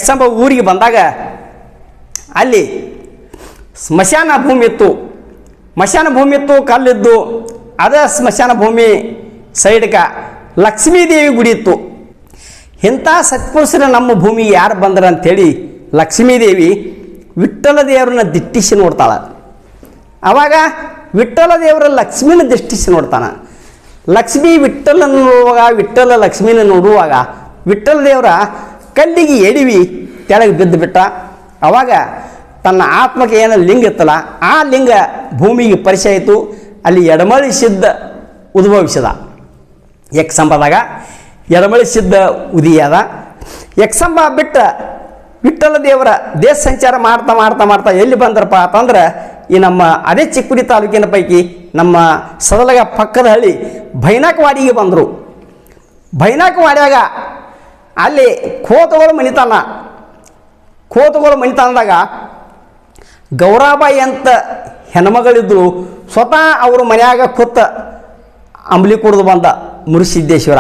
ಸಂಭವ ಊರಿಗೆ ಬಂದಾಗ ಅಲ್ಲಿ ಸ್ಮಶಾನ ಭೂಮಿ ಇತ್ತು. ಕಲ್ಲಿದ್ದು ಅದ ಸ್ಮಶಾನ ಭೂಮಿ ಸೈಡ್ಗೆ ಲಕ್ಷ್ಮೀದೇವಿ ಗುಡಿ ಇತ್ತು. ಇಂಥ ಸತ್ಪುರುಷರ ನಮ್ಮ ಭೂಮಿಗೆ ಯಾರು ಬಂದ್ರ ಅಂಥೇಳಿ ಲಕ್ಷ್ಮೀದೇವಿ ವಿಠ್ಠಲ ದೇವರನ್ನ ದಿಟ್ಟಿಸಿ ನೋಡ್ತಾಳೆ. ಆವಾಗ ವಿಠ್ಠಲ ದೇವರ ಲಕ್ಷ್ಮಿನ ದಿಟ್ಟಿಸಿ ನೋಡ್ತಾನೆ. ಲಕ್ಷ್ಮೀ ವಿಠ್ಠಲನ ನೋಡುವಾಗ, ವಿಠ್ಠಲ ಲಕ್ಷ್ಮಿನ ನೋಡುವಾಗ ವಿಠ್ಠಲ ದೇವರ ಕಲ್ಲಿಗೆ ಎಡವಿ ಕೆಳಗೆ ಬಿದ್ದು ಬಿಟ್ಟ. ಆವಾಗ ತನ್ನ ಆತ್ಮಕ್ಕೆ ಏನು ಲಿಂಗ ಇತ್ತಲ್ಲ ಆ ಲಿಂಗ ಭೂಮಿಗೆ ಪರಿಚಯ ಆಯಿತು. ಅಲ್ಲಿ ಎಡಮಳಿ ಸಿದ್ಧ ಉದ್ಭವಿಸಿದ. ಯಕ್ಷಂಬದಾಗ ಎಡಮಳಿ ಸಿದ್ಧ ಉದಿಯಾದ. ಯಕ್ಷಂಬ ಬಿಟ್ಟ ವಿಠ್ಠಲ ದೇವರ ದೇಶ ಸಂಚಾರ ಮಾಡ್ತಾ ಎಲ್ಲಿ ಬಂದ್ರಪ್ಪ ಅಂತಂದ್ರೆ ಈ ನಮ್ಮ ಅದೇ ಚಿಕ್ಕುಡಿ ತಾಲೂಕಿನ ಪೈಕಿ ನಮ್ಮ ಸದಲಗ ಪಕ್ಕದ ಹಳ್ಳಿ ಭೈನಾಕವಾಡಿಗೆ ಬಂದರು. ಭೈನಾಕವಾಡ್ಯಾಗ ಅಲ್ಲಿ ಖೋತಗಳು ಮನಿತಾನದಾಗ ಗೌರಾಬಾಯಿ ಅಂತ ಹೆಣ್ಮಗಳಿದ್ರು. ಸ್ವತಃ ಅವರು ಮನ್ಯಾಗ ಕೂತ ಅಂಬ್ಲಿ ಕುಡಿದು ಬಂದ ಮುರುಸಿದ್ದೇಶ್ವರ.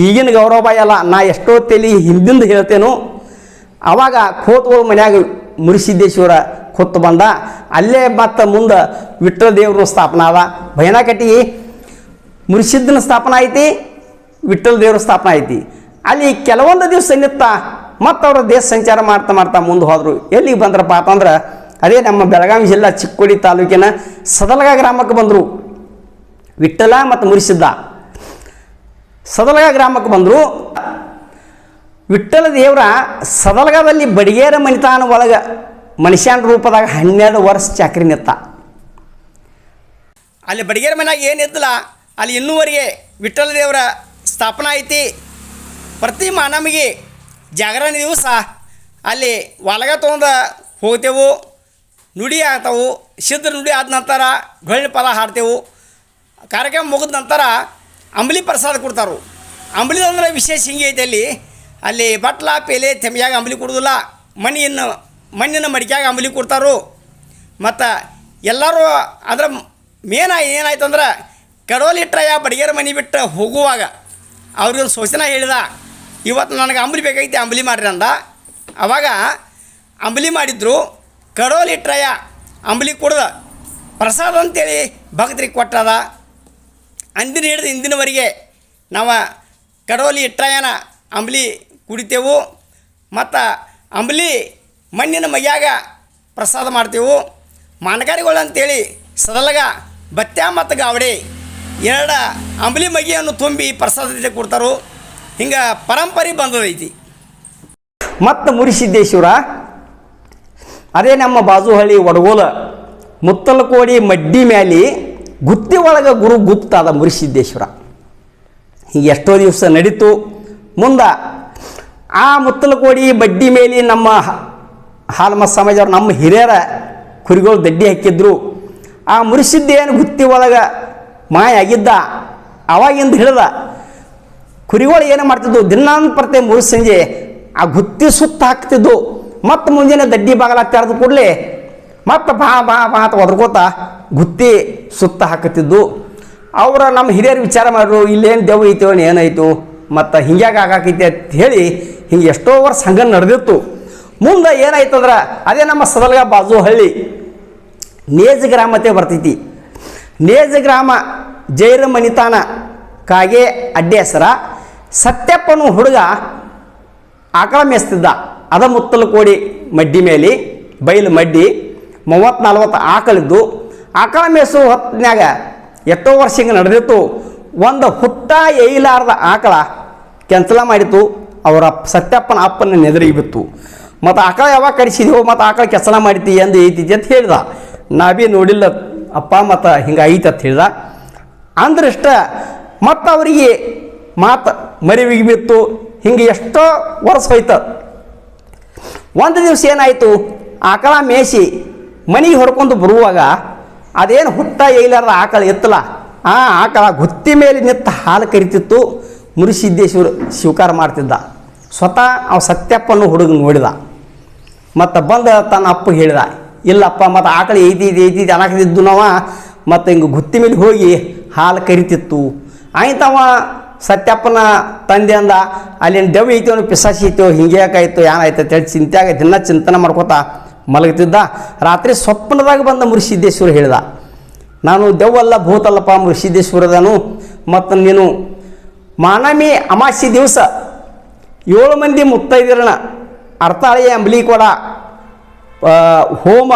ಈಗಿನ ಗೌರವಬಾಯಿ ಅಲ್ಲ, ನಾ ಎಷ್ಟೋ ತಲೆ ಹಿಂದಿಂದ ಹೇಳ್ತೇನೋ. ಆವಾಗ ಖೋತಗಳು ಮನ್ಯಾಗ ಮುರುಸಿದ್ದೇಶ್ವರ ಕೂತು ಬಂದ. ಅಲ್ಲೇ ಮತ್ತು ಮುಂದೆ ವಿಠ್ಠಲ ದೇವ್ರ ಸ್ಥಾಪನಾ ಅದ. ಭೈನಾಕಟ್ಟಿಗೆ ಮುರುಸಿದ್ದನ ಸ್ಥಾಪನಾ ಐತಿ, ವಿಠ್ಠಲ ದೇವ್ರ ಸ್ಥಾಪನಾ ಐತಿ. ಅಲ್ಲಿ ಕೆಲವೊಂದು ದಿವಸ ನಿತ್ತ ಮತ್ತು ಅವರು ದೇಶ ಸಂಚಾರ ಮಾಡ್ತಾ ಮುಂದೆ ಹೋದರು. ಎಲ್ಲಿಗೆ ಬಂದ್ರಪ್ಪ ಅಂತಂದ್ರೆ ಅದೇ ನಮ್ಮ ಬೆಳಗಾವಿ ಜಿಲ್ಲಾ ಚಿಕ್ಕೋಡಿ ತಾಲೂಕಿನ ಸದಲಗ ಗ್ರಾಮಕ್ಕೆ ಬಂದರು. ವಿಠ್ಠಲ ಮತ್ತು ಮುರಿಸಿದ್ದ ಸದಲಗ ಗ್ರಾಮಕ್ಕೆ ಬಂದರು. ವಿಠ್ಠಲ ದೇವರ ಸದಲಗದಲ್ಲಿ ಬಡಿಗೇರ ಮನಿತಾನ ಒಳಗೆ ಮನುಷ್ಯನ ರೂಪದಾಗ 12 ವರ್ಷ ಚಾಕ್ರಿ ನಿತ್ತ. ಅಲ್ಲಿ ಬಡಿಗೇರ ಮನ್ಯಾಗ ಏನಿದ್ದಲ್ಲ ಅಲ್ಲಿ ಇನ್ನೂವರೆಗೆ ವಿಠ್ಠಲ ದೇವರ ಸ್ಥಾಪನಾ ಐತಿ. ಪ್ರತಿ ನಮಗೆ ಜಾಗರಣೆ ದಿವಸ ಅಲ್ಲಿ ಒಳಗ ತೊಗೊಂಡು ಹೋಗ್ತೇವೆ. ನುಡಿ ಆಗ್ತಾವು. ಸಿದ್ಧ ನುಡಿ ಆದ ನಂತರ ಡೊಳ್ಳು ಪದ ಹಾಡ್ತೇವೆ. ಕಾರ್ಯಕ್ರಮ ಮುಗಿದ ನಂತರ ಅಂಬಲಿ ಪ್ರಸಾದ ಕೊಡ್ತಾರೆ. ಅಂಬಲಿ ಅಂದ್ರೆ ವಿಶೇಷ ಹಿಂಗೆ ಐತೆ. ಅಲ್ಲಿ ಬಟ್ಲ ಪೇಲೆ ತೆಮ್ಯಾಗ ಅಂಬಲಿ ಕೊಡೋದಿಲ್ಲ, ಮಣ್ಣಿನ ಮಡಿಕ್ಯಾಗ ಅಂಬಲಿ ಕೊಡ್ತಾರೋ. ಮತ್ತು ಎಲ್ಲರೂ ಅದ್ರ ಮೇನ್ ಏನಾಯ್ತು ಅಂದ್ರೆ ಕಡೋಲಿಟ್ರಯ್ಯ ಬಡಿಗೆರ ಮನೆ ಬಿಟ್ಟು ಹೋಗುವಾಗ ಅವ್ರಿಗೊಂದು ಸೂಚನೆ ಹೇಳಿದ, ಇವತ್ತು ನನಗೆ ಅಂಬಲಿ ಬೇಕಾಗಿತ್ತು, ಅಂಬಲಿ ಮಾಡಿರಿ ಅಂದ. ಆವಾಗ ಅಂಬಲಿ ಮಾಡಿದ್ರು. ಕಡೋಲಿಟ್ರಯ್ಯ ಅಂಬಲಿ ಕುಡ್ದ ಪ್ರಸಾದ ಅಂತೇಳಿ ಭಕ್ತರಿಗೆ ಕೊಟ್ಟದ. ಅಂದಿನ ಹಿಡಿದು ಇಂದಿನವರೆಗೆ ನಾವು ಕಡೋಲಿ ಇಟ್ರಯ್ಯನ ಅಂಬಲಿ ಕುಡಿತೇವೆ. ಮತ್ತು ಅಂಬಲಿ ಮಣ್ಣಿನ ಮೈಯಾಗ ಪ್ರಸಾದ ಮಾಡ್ತೇವೆ. ಮಾನಗಾರಿಗಳು ಅಂತೇಳಿ ಸದಲಗ ಬತ್ಯ ಮತ್ತು ಗಾವಡೆ 2 ಅಂಬಲಿ ಮಗಿಯನ್ನು ತುಂಬಿ ಪ್ರಸಾದ ಕೊಡ್ತಾರೋ. ಹಿಂಗೆ ಪರಂಪರೆ ಬಂದದೈತಿ. ಮತ್ತು ಮುರಿಸಿದ್ದೇಶ್ವರ ಅದೇ ನಮ್ಮ ಬಾಜುಹಳ್ಳಿ ವಡಗೋಲ ಮುತ್ತಲಕೋಡಿ ಮಡ್ಡಿ ಮ್ಯಾಲಿ ಗುತ್ತಿ ಒಳಗೆ ಗುರು ಗುಪ್ತಾದ ಮುರಿಸಿದ್ದೇಶ್ವರ. ಹೀಗೆ ಎಷ್ಟೋ ದಿವಸ ನಡೀತು. ಮುಂದೆ ಆ ಮುತ್ತಲಕೋಡಿ ಬಡ್ಡಿ ಮೇಲೆ ನಮ್ಮ ಹಾಲ್ಮ ಸಮಾಜವ್ರು ನಮ್ಮ ಹಿರಿಯರ ಕುರಿಗಳು ದಡ್ಡಿ ಹಾಕಿದ್ರು. ಆ ಮುರಿಸಿದ್ದೇನು ಗುತ್ತಿ ಒಳಗೆ ಮಾಯ ಆಗಿದ್ದ. ಅವಾಗಿಂದ ಹಿಡಿದ ಕುರಿಗಳು ಏನು ಮಾಡ್ತಿದ್ವು, ದಿನಾಂಪ್ರತೆ ಮುರಿಸಿ ಸಂಜೆ ಆ ಗುತ್ತಿ ಸುತ್ತ ಹಾಕ್ತಿದ್ದು. ಮತ್ತು ಮುಂಜಾನೆ ದಡ್ಡಿ ಬಾಗಲ ತೆರೆದು ಕೂಡಲೇ ಮತ್ತು ಬಾ ಅಂತ ಒದ್ರಕೋತ ಗುತ್ತಿ ಸುತ್ತ ಹಾಕುತ್ತಿದ್ದು. ಅವರ ನಮ್ಮ ಹಿರಿಯರು ವಿಚಾರ ಮಾಡಿದ್ರು, ಇಲ್ಲೇನು ದೆವ್ವ ಐತೋ ಏನಾಯಿತು ಮತ್ತು ಹಿಂಗ್ಯಾಗ ಆಗಾಕೈತಿ ಅಂತ ಹೇಳಿ ಹಿಂಗೆ ಎಷ್ಟೋ ವರ್ಷ ಹಂಗೆ ನಡೆದಿತ್ತು. ಮುಂದೆ ಏನಾಯ್ತು ಅಂದ್ರೆ ಅದೇ ನಮ್ಮ ಸದಲಗ ಬಾಜು ಹಳ್ಳಿ ನೇಜ ಗ್ರಾಮತೆ ಬರ್ತೈತಿ. ನೇಜ ಗ್ರಾಮ ಜೈರ ಮನಿತಾನ ಕಾಗೆ ಅಡ್ಡೆ ಹೆಸರ. ಸತ್ಯಪ್ಪನು ಹುಡುಗ ಆಕಳ ಮೇಸ್ತಿದ್ದ. ಅದ ಮುತ್ತಲಕೋಡಿ ಮಡ್ಡಿ ಮೇಲೆ ಬೈಲು ಮಡ್ಡಿ 30-40 ಆಕಳಿದ್ದು. ಆಕಳ ಮೇಸು ಹೊತ್ತಿನಾಗ ಎಷ್ಟೋ ವರ್ಷ ಹಿಂಗೆ ನಡೆದಿತ್ತು. ಒಂದು ಹುಟ್ಟ ಏಯ್ಲಾರ್ದ ಆಕಳ ಕೆಂಚಲ ಮಾಡಿತು. ಅವರ ಸತ್ಯಪ್ಪನ ಅಪ್ಪನ ನೆದರಿಗೆ ಬಿತ್ತು. ಮತ್ತು ಆಕಳ ಯಾವಾಗ ಕಡಿಸಿದೆವು, ಮತ್ತು ಆಕಳ ಕೆಸಲ ಮಾಡಿತಿ ಎಂದು ಐತಿ ಅಂತ ಹೇಳ್ದ. ನಾವೇ ನೋಡಿಲ್ಲ ಅಪ್ಪ, ಮತ್ತು ಹಿಂಗೆ ಐತಿ ಅಂತ ಹೇಳ್ದ. ಅಂದ್ರಷ್ಟ ಮತ್ತು ಅವರಿಗೆ ಮಾತು ಮರಿವಿಗೆ ಬಿತ್ತು. ಹಿಂಗೆ ಎಷ್ಟೋ ವರ್ಷ ಹೋಯ್ತು. ಒಂದು ದಿವಸ ಏನಾಯಿತು, ಆಕಳ ಮೇಸಿ ಮನೆಗೆ ಹೊಡ್ಕೊಂಡು ಬರುವಾಗ ಅದೇನು ಹುಟ್ಟ ಏಯ್ಲಾರ್ದ ಆಕಳ ಎತ್ತಲ್ಲ, ಆ ಆಕಳ ಗುತ್ತಿ ಮೇಲೆ ನಿಂತ ಹಾಲು ಕರಿತಿತ್ತು. ಮುರಿಸಿದ್ದೇಶ್ವರ ಸ್ವೀಕಾರ ಮಾಡ್ತಿದ್ದ. ಸ್ವತಃ ಅವ ಸತ್ಯಪ್ಪನ್ನು ಹುಡುಗ ನೋಡಿದ. ಮತ್ತು ಬಂದು ತನ್ನ ಅಪ್ಪ ಹೇಳಿದ, ಇಲ್ಲಪ್ಪ ಮತ್ತು ಆಕಳ ಐತಿ ಅನ್ನಕತ್ತಿದ್ದು ನಾವು. ಮತ್ತು ಹಿಂಗೆ ಗುತ್ತಿ ಮೇಲೆ ಹೋಗಿ ಹಾಲು ಕರಿತಿತ್ತು ಆಯ್ತವ ಸತ್ಯಪ್ಪನ ತಂದೆ ಅಂದ ಅಲ್ಲಿನ ದೆವ್ವ ಐತೋ ಪಿಸಾಸಿ ಐತೋ ಹಿಂಗೆ ಯಾಕಾಯ್ತು ಏನಾಯ್ತು ಅಂತೇಳಿ ಚಿಂತ್ಯಾಗ ದಿನ ಚಿಂತನೆ ಮಾಡ್ಕೋತ ಮಲಗ್ತಿದ್ದ. ರಾತ್ರಿ ಸ್ವಪ್ನದಾಗ ಬಂದ ಮುರುಸಿದ್ದೇಶ್ವರ ಹೇಳ್ದ, ನಾನು ದೆವ್ವಲ್ಲ ಭೂತಲ್ಲಪ್ಪ ಮುರುಸಿದ್ದೇಶ್ವರದನು, ಮತ್ತು ನೀನು ಮಾನಮಿ ಅಮಾಸಿ ದಿವಸ 7 ಮಂದಿ ಮುತ್ತೈದಿರನ ಅರ್ಥಾಳಿಯ ಅಂಬಲಿ ಕೊಡ ಹೋಮ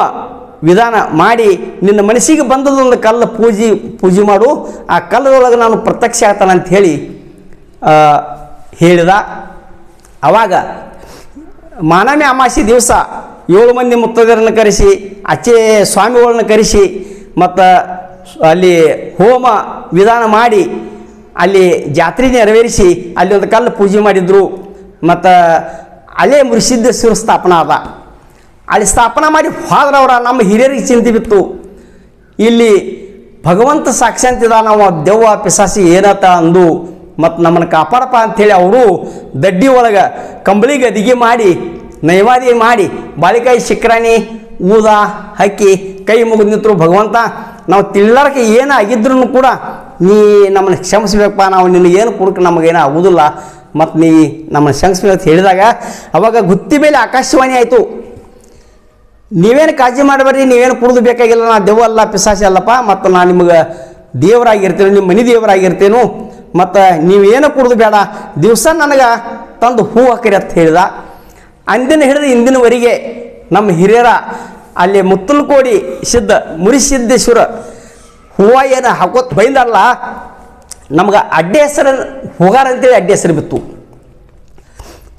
ವಿಧಾನ ಮಾಡಿ ನಿನ್ನ ಮನಸ್ಸಿಗೆ ಬಂದದೊಂದು ಕಲ್ಲು ಪೂಜೆ ಮಾಡು, ಆ ಕಲ್ಲದೊಳಗೆ ನಾನು ಪ್ರತ್ಯಕ್ಷ ಆಗ್ತಾನೆ ಅಂತ ಹೇಳಿ ಹೇಳಿದ. ಆವಾಗ ಮಾನಮಿ ಅಮಾಸಿ ದಿವಸ 7 ಮಂದಿ ಮುತ್ತೈದರನ್ನು ಕರೆಸಿ ಅಚ್ಚೆ ಸ್ವಾಮಿಗಳನ್ನ ಕರೆಸಿ ಮತ್ತು ಅಲ್ಲಿ ಹೋಮ ವಿಧಾನ ಮಾಡಿ ಅಲ್ಲಿ ಜಾತ್ರೆ ನೆರವೇರಿಸಿ ಅಲ್ಲಿ ಒಂದು ಕಲ್ಲು ಪೂಜೆ ಮಾಡಿದರು. ಮತ್ತು ಅಲ್ಲೇ ಮುರುಸಿದ್ದೇಶ್ವರ ಸ್ಥಾಪನಾ ಅದ. ಅಲ್ಲಿ ಸ್ಥಾಪನಾ ಮಾಡಿ ಹೋದ್ರವ್ರ ನಮ್ಮ ಹಿರಿಯರಿಗೆ ಚಿಂತೆ ಬಿತ್ತು, ಇಲ್ಲಿ ಭಗವಂತ ಸಾಕ್ಷಾಂತಿದ, ನಾವು ದೆವ್ವ ಪಿಸಾಸಿ ಏನತ್ತ ಅಂದು ಮತ್ತು ನಮ್ಮನ್ನು ಕಾಪಾಡಪ್ಪ ಅಂಥೇಳಿ ಅವರು ದಡ್ಡಿ ಒಳಗೆ ಕಂಬಳಿ ಗದಿಗೆ ಮಾಡಿ ನೈವಾದಿ ಮಾಡಿ ಬಾಳಿಕಾಯಿ ಶಿಕ್ರಾಣಿ ಊದ ಹಕ್ಕಿ ಕೈ ಮುಗಿದು ನಿಂತರು, ಭಗವಂತ ನಾವು ತಿಳ್ಳಾರಕ್ಕೆ ಏನು ಆಗಿದ್ರು ಕೂಡ ನೀ ನಮ್ಮನ್ನು ಕ್ಷಮಿಸ್ಬೇಕಪ್ಪ, ನಾವು ನಿನಗೇನು ಕುಡುಕ ನಮಗೇನು ಆಗೋದಿಲ್ಲ, ಮತ್ತು ನೀ ನಮ್ಮನ್ನು ಕ್ಷಮಿಸ್ಬೇಕು ಅಂತ ಹೇಳಿದಾಗ ಅವಾಗ ಗುತ್ತಿ ಮೇಲೆ ಆಕಾಶವಾಣಿ ಆಯಿತು, ನೀವೇನು ಕಾಳಜಿ ಮಾಡಬೇಡ್ರಿ, ನೀವೇನು ಕುಡಿದು ಬೇಕಾಗಿಲ್ಲ, ನಾ ದೆವ್ವಲ್ಲ ಪಿಸಾಸಿ ಅಲ್ಲಪ್ಪ, ಮತ್ತು ನಾನು ನಿಮಗೆ ದೇವರಾಗಿರ್ತೇನೆ, ನಿಮ್ಮ ಮನೆ ದೇವರಾಗಿರ್ತೇನು, ಮತ್ತು ನೀವೇನು ಕುಡಿದು ಬೇಡ, ದಿವಸ ನನಗೆ ತಂದು ಹೂ ಹಾಕಿರಿ ಅಂತ ಹೇಳಿದ. ಅಂದಿನ ಹಿಡಿದು ಇಂದಿನವರೆಗೆ ನಮ್ಮ ಹಿರಿಯರ ಅಲ್ಲಿ ಮುತ್ತಲಕೋಡಿ ಸಿದ್ಧ ಮುರುಸಿದ್ದೇಶ್ವರ ಹೂವು ಏನು ಹಾಕೋತ್ ಬೈದಲ್ಲ, ನಮ್ಗೆ ಅಡ್ಡೆ ಹೆಸರು ಹೋಗಾರ ಅಂತೇಳಿ ಅಡ್ಡೆ ಹೆಸರು ಬಿತ್ತು.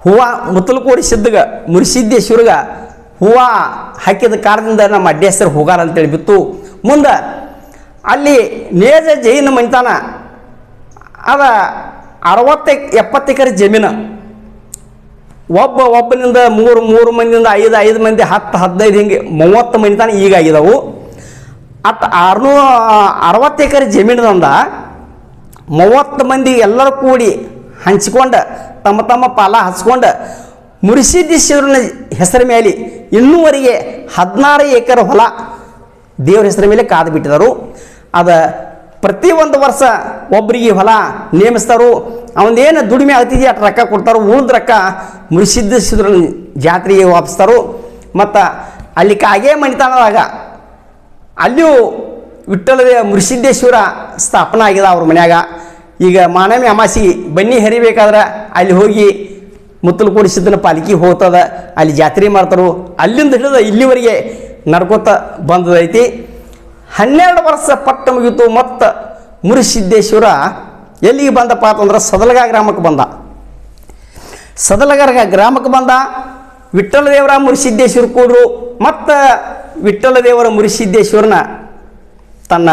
ಹೂವು ಮುತ್ತಲಕೋಡಿ ಸಿದ್ಧಗೆ ಮುರುಸಿದ್ದೇಶ್ವರಗೆ ಹೂವು ಹಾಕಿದ ಕಾರಣದಿಂದ ನಮ್ಮ ಅಡ್ಡೆ ಹೆಸರು ಹೋಗಾರ ಅಂತೇಳಿ ಬಿತ್ತು. ಮುಂದೆ ಅಲ್ಲಿ ನೇಜ ಜೈನ ಮನಿತಾನ ಅದ 60-70 ಎಕರೆ ಜಮೀನು, ಒಬ್ಬನಿಂದ 3 ಮಂದಿಯಿಂದ 5 ಮಂದಿ 10-15 ಹಿಂಗೆ 30 ಮಂದಿ ತಾನೆ ಈಗಾಗಿದ್ದವು. 60 ಎಕರೆ ಜಮೀನದಿಂದ 30 ಮಂದಿ ಎಲ್ಲರೂ ಕೂಡಿ ಹಂಚ್ಕೊಂಡು ತಮ್ಮ ತಮ್ಮ ಪಾಲ ಹಚ್ಕೊಂಡು ಮುರುಸಿದ್ದೇಶ್ವರನ ಹೆಸರ ಮೇಲೆ ಇನ್ನೂವರೆಗೆ 16 ಎಕರೆ ಹೊಲ ದೇವ್ರ ಹೆಸರ ಮೇಲೆ ಕಾದು ಬಿಟ್ಟಿದರು. ಅದು ಪ್ರತಿ ಒಂದು ವರ್ಷ ಒಬ್ಬರಿಗೆ ಹೊಲ ನೇಮಿಸ್ತಾರು, ಅವನೇನು ದುಡಿಮೆ ಆಗ್ತಿದೆಯಾ ಅಷ್ಟು ರೊಕ್ಕ ಕೊಡ್ತಾರೋ, ಉಳಿದ ರೊಕ್ಕ ಮುರುಸಿದ್ದೇಶ್ವರನ ಜಾತ್ರೆಗೆ ವಾಪಿಸ್ತಾರು. ಮತ್ತು ಅಲ್ಲಿ ಕಾಗೆ ಮಣಿತಾನದಾಗ ಅಲ್ಲಿಯೂ ವಿಠ್ಠಲದ ಮುರುಸಿದ್ದೇಶ್ವರ ಸ್ಥಾಪನೆ ಆಗಿದೆ ಅವ್ರ ಮನ್ಯಾಗ. ಈಗ ಮಾನಮಿ ಅಮಾಸಿಗೆ ಬನ್ನಿ ಹರಿಬೇಕಾದ್ರೆ ಅಲ್ಲಿ ಹೋಗಿ ಮುತ್ತಲಕೋಡಿ ಸಿದ್ಧನ ಪಾಲಿಕೆ ಹೋಗ್ತದ, ಅಲ್ಲಿ ಜಾತ್ರೆ ಮಾಡ್ತಾರೋ, ಅಲ್ಲಿಂದ ಹಿಡಿದು ಇಲ್ಲಿವರೆಗೆ ನಡ್ಕೋತ ಬಂದದೈತಿ. 12 ವರ್ಷ ಪಟ್ಟ ಮುಗಿತು. ಮತ್ತು ಮುರುಸಿದ್ದೇಶ್ವರ ಎಲ್ಲಿಗೆ ಬಂದಪ್ಪ ಅಂತಂದ್ರೆ ಸದಲಗ ಗ್ರಾಮಕ್ಕೆ ಬಂದ. ಸದಲಗ ಗ್ರಾಮಕ್ಕೆ ಬಂದ. ವಿಠ್ಠಲ ದೇವರ ಮುರುಸಿದ್ದೇಶ್ವರ ಕೂಡ್ರು. ಮತ್ತು ವಿಠ್ಠಲ ದೇವರ ಮುರುಸಿದ್ದೇಶ್ವರನ ತನ್ನ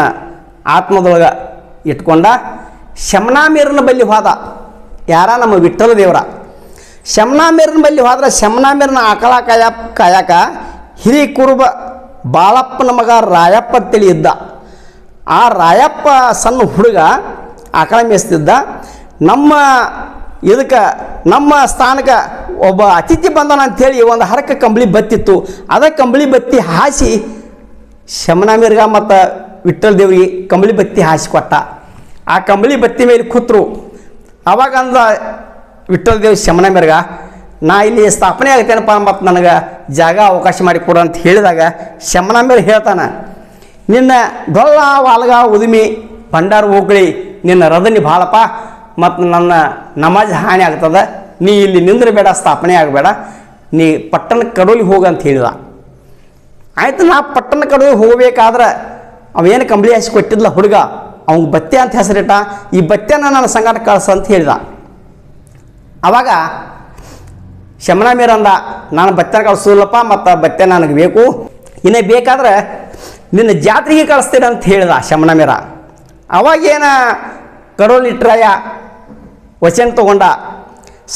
ಆತ್ಮದೊಳಗೆ ಇಟ್ಕೊಂಡ ಶಮನಾಮೀರನ ಬಲ್ಲಿ ಹೋದ. ಯಾರ ನಮ್ಮ ವಿಠ್ಠಲ ದೇವರ ಶಮನಾಮೀರನ ಬಲ್ಲಿ ಹೋದ್ರೆ ಶಮನಾಮೀರನ ಆಕಳ ಕಾಯಕ ಹಿರಿ ಕುರುಬ ಬಾಳಪ್ಪನ ಮಗ ರಾಯಪ್ಪ ಅಂತೇಳಿ ಇದ್ದ. ಆ ರಾಯಪ್ಪ ಸಣ್ಣ ಹುಡುಗ ಆಕಳ ಮೇಯಿಸ್ತಿದ್ದ. ನಮ್ಮ ಸ್ಥಾನಕ್ಕೆ ಒಬ್ಬ ಅತಿಥಿ ಬಂದನ ಅಂಥೇಳಿ ಒಂದು ಹರಕ ಕಂಬಳಿ ಬತ್ತಿತ್ತು. ಅದ ಕಂಬಳಿ ಬತ್ತಿ ಹಾಸಿ ಶಮನಾಮೀರ್ಗ ಮತ್ತು ವಿಠ್ಠಲ ದೇವರಿಗೆ ಕಂಬಳಿ ಬತ್ತಿ ಹಾಸಿ ಕೊಟ್ಟ. ಆ ಕಂಬಳಿ ಬತ್ತಿ ಮೇಲೆ ಕೂತ್ರು. ಅವಾಗ ಅಂದ ವಿಠ್ಠಲ ದೇವ್ರ ಶಮನಾಮೀರ್ಗ, ನಾ ಇಲ್ಲಿ ಸ್ಥಾಪನೆ ಆಗ್ತೇನಪ್ಪ, ಮತ್ತು ನನಗೆ ಜಾಗ ಅವಕಾಶ ಮಾಡಿ ಕೊಡು ಅಂತ ಹೇಳಿದಾಗ ಶಮನಾಮೀರ್ ಹೇಳ್ತಾನೆ, ನಿನ್ನ ಡೊಳ್ಳ ವಾಲ್ಗ ಉದುಮಿ ಭಂಡಾರ ಹೋಗ್ಳಿ, ನಿನ್ನ ರದನಿ ಭಾಳಪ್ಪ, ಮತ್ತು ನನ್ನ ನಮಾಜ್ ಹಾನಿ ಆಗ್ತದೆ, ನೀ ಇಲ್ಲಿ ನಿಂದ್ರಬೇಡ, ಸ್ಥಾಪನೆ ಆಗಬೇಡ, ನೀ ಪಟ್ಟಣ ಕಡೋಲಿ ಹೋಗಂತ ಹೇಳಿದ. ಆಯ್ತು, ನಾ ಪಟ್ಟಣ ಕಡೋಲಿ ಹೋಗಬೇಕಾದ್ರೆ ಅವೇನು ಕಂಬಳಿ ಹಾಸಿ ಕೊಟ್ಟಿದ್ಲ ಹುಡುಗ, ಅವ್ನಿಗೆ ಬತ್ತೆ ಅಂತ ಹೆಸರಿಟ್ಟ, ಈ ಬತ್ತೆನ ನನ್ನ ಸಂಗಾಟ ಕಳ್ಸ ಅಂತ ಹೇಳಿದ. ಆವಾಗ ಶಮನಾಮೀರ ಅಂದ, ನಾನು ಬತ್ತೆ ಕಳಿಸೋದಿಲ್ಲಪ್ಪ, ಮತ್ತು ಬತ್ತೆ ನನಗೆ ಬೇಕು, ಇನ್ನೇ ಬೇಕಾದ್ರೆ ನಿನ್ನ ಜಾತ್ರೆಗೆ ಕಳಿಸ್ತೇನೆ ಅಂತ ಹೇಳಿದ ಶಮನಾಮೀರ. ಅವಾಗೇನ ಕಡೋಲಿಟ್ರಾಯ ವಚನ ತಗೊಂಡ,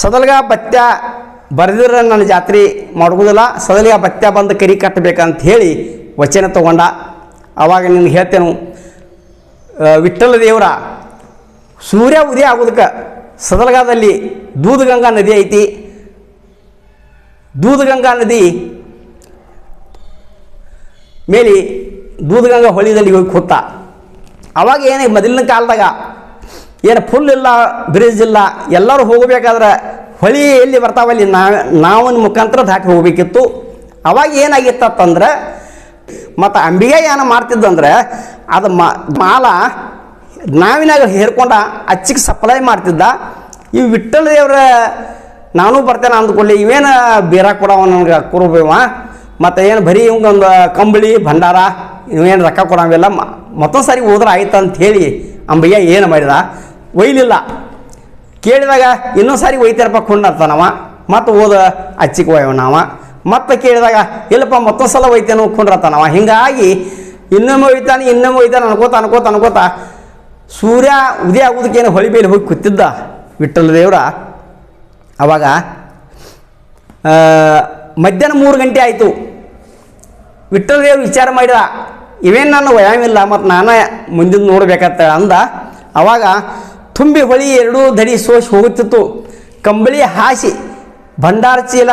ಸದಲ್ಗ ಬತ್ಯ ಬರೆದಿರ ನನ್ನ ಜಾತ್ರೆ ಮಾಡೋದಿಲ್ಲ, ಸದಲ್ಗ ಬತ್ಯ ಬಂದು ಕರಿ ಕಟ್ಟಬೇಕಂತ ಹೇಳಿ ವಚನ ತಗೊಂಡ. ಆವಾಗ ನಿನ್ಗೆ ಹೇಳ್ತೇನೆ, ವಿಠ್ಠಲ ದೇವರ ಸೂರ್ಯ ಉದಯ ಆಗೋದಕ್ಕೆ ಸದಲ್ಗಾದಲ್ಲಿ ದೂಧಗಂಗಾ ನದಿ ಐತಿ. ದೂಧಗಂಗಾ ನದಿ ಮೇಲೆ ದೂಧಗಂಗಾ ಹೊಳಿದಲ್ಲಿ ಹೋಗಿ ಕೂತ. ಅವಾಗ ಏನೇ ಮೊದಲಿನ ಕಾಲದಾಗ ಏನು ಫುಲ್ ಇಲ್ಲ, ಬ್ರಿಡ್ಜ್ ಇಲ್ಲ, ಎಲ್ಲರೂ ಹೋಗಬೇಕಾದ್ರೆ ಹೊಳಿ ಎಲ್ಲಿ ಬರ್ತಾವಲ್ಲಿ ನಾವಿನ ಮುಖಾಂತರ ದಾಟಿ ಹೋಗಬೇಕಿತ್ತು. ಅವಾಗ ಏನಾಗಿತ್ತಂದ್ರೆ ಮತ್ತು ಅಂಬಿಗೆ ಏನು ಮಾಡ್ತಿದ್ದಂದ್ರೆ ಅದು ಮಾಲ ನಾವಿನಾಗ ಹೇರ್ಕೊಂಡ ಅಚ್ಚಿಗೆ ಸಪ್ಲೈ ಮಾಡ್ತಿದ್ದ. ಈ ವಿಠ್ಠಲ ದೇವ್ರ ನಾನು ಬರ್ತೇನೆ ಅಂದ್ಕೊಳ್ಳಿ, ಇವೇನು ಬೀರ ಕೊಡವ ನಮ್ಗೆ ಕುರುಬೇವ, ಮತ್ತು ಏನು ಬರೀ ಇವಂಗೊಂದು ಕಂಬಳಿ ಭಂಡಾರ ಇವೇನು ರೊಕ್ಕ ಕೊಡೋಂಗಿಲ್ಲ, ಮತ್ತೊಂದು ಸಾರಿ ಹೋದ್ರೆ ಆಯ್ತು ಅಂತ ಹೇಳಿ ಅಂಬಿಗೆ ಏನು ಮಾಡಿದ, ಒಯ್ಲಿಲ್ಲ. ಕೇಳಿದಾಗ ಇನ್ನೊಂದು ಸಾರಿ ಒಯ್ತಾರಪ್ಪ ಕೊಂಡರ್ತಾನವ, ಮತ್ತು ಓದ ಅಚ್ಚಿಗೆ ಒಯ್ಯವನವ. ಮತ್ತೆ ಕೇಳಿದಾಗ ಇಲ್ಲಪ್ಪ ಮತ್ತೊಂದು ಸಲ ಒಯ್ತೇನೆ ಕೊಂಡ್ರತಾನವ. ಹೀಗಾಗಿ ಇನ್ನೊಮ್ಮೆ ಒಯ್ತಾನೆ ಅನ್ಕೋತ ಸೂರ್ಯ ಉದಯ ಆಗೋದಕ್ಕೇನು ಹೊಳಿ ಮೇಲೆ ಹೋಗಿ ಕೂತಿದ್ದ ವಿಠ್ಠಲ ದೇವ್ರ. ಅವಾಗ ಮಧ್ಯಾಹ್ನ 3 ಗಂಟೆ ಆಯಿತು. ವಿಠ್ಠಲ ದೇವ್ರು ವಿಚಾರ ಮಾಡಿದ, ಇವೇನು ನಾನು ವಯಾಮಿಲ್ಲ ಮತ್ತು ನಾನೇ ಮುಂದಿನ ನೋಡ್ಬೇಕಂತ ಅಂದ. ಅವಾಗ ತುಂಬಿ ಹೊಳಿ 2 ದಡಿ ಸೋಸಿ ಹೋಗುತ್ತಿತ್ತು. ಕಂಬಳಿ ಹಾಸಿ ಭಂಡಾರ ಚೀಲ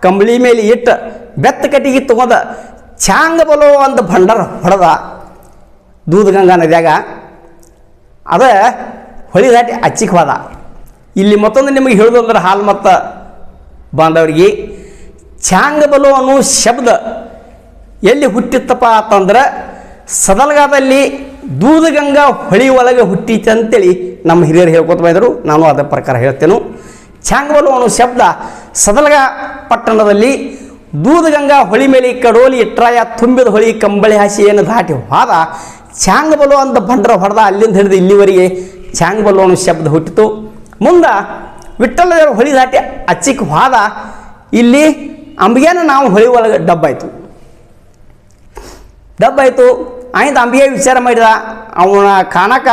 ಕಂಬಳಿ ಮೇಲೆ ಇಟ್ಟು ಬೆತ್ತ ಕಟ್ಟಿಗೆ ತೊಗೊಂಡು ಚಾಂಗ ಬಲೋ ಒಂದು ಭಂಡಾರ ಹೊಡೆದ ದೂದಗಂಗಾ ನದಿಯಾಗ. ಅದ ಹೊಳಿ ದಾಟಿ ಅಚ್ಚಿಗೆ ಹೋದ. ಇಲ್ಲಿ ಮತ್ತೊಂದು ನಿಮಗೆ ಹೇಳೋದು ಅಂದ್ರೆ ಹಾಲು ಮತ್ತು ಬಾಂಧವರಿಗೆ ಚಾಂಗ ಬಲೋ ಅನ್ನೋ ಶಬ್ದ ಎಲ್ಲಿ ಹುಟ್ಟಿತ್ತಪ್ಪ ಅಂತಂದ್ರೆ ಸದಲ್ಗಾದಲ್ಲಿ ದೂದಗಂಗಾ ಹೊಳಿ ಒಳಗೆ ಹುಟ್ಟಿತ್ತು ಅಂತೇಳಿ ನಮ್ಮ ಹಿರಿಯರು ಹೇಳ್ಕೊತ ಬಂದರು. ನಾನು ಅದೇ ಪ್ರಕಾರ ಹೇಳ್ತೇನೆ. ಚಾಂಗಬಲು ಅನ್ನೋ ಶಬ್ದ ಸದಲ್ಗ ಪಟ್ಟಣದಲ್ಲಿ ದೂದಗಂಗಾ ಹೊಳಿ ಮೇಲೆ ಕಡೋಲಿ ಇಟ್ರಾಯ ತುಂಬಿದ ಹೊಳಿ ಕಂಬಳಿ ಹಾಸಿಯನ್ನು ದಾಟಿ ಹೋದ. ಚಾಂಗಬಲು ಅಂತ ಬಂಡ್ರ ಹೊಡೆದ. ಅಲ್ಲಿಂದ ಹಿಡಿದು ಇಲ್ಲಿವರೆಗೆ ಚಾಂಗಬಲು ಅನ್ನೋ ಶಬ್ದ ಹುಟ್ಟಿತು. ಮುಂದೆ ವಿಠ್ಠಲ ದೇವರು ಹೊಳಿ ದಾಟಿ ಅಚ್ಚಿಗೆ ಹೋದ. ಇಲ್ಲಿ ಅಂಬಿಗೆನ ನಾವು ಹೊಳಿ ಒಳಗೆ ಡಬ್ಬಾಯಿತು. ಆಯ್ತು ಅಂಬಿಗೆ ವಿಚಾರ ಮಾಡಿದ, ಅವನ ಕಾಣಕ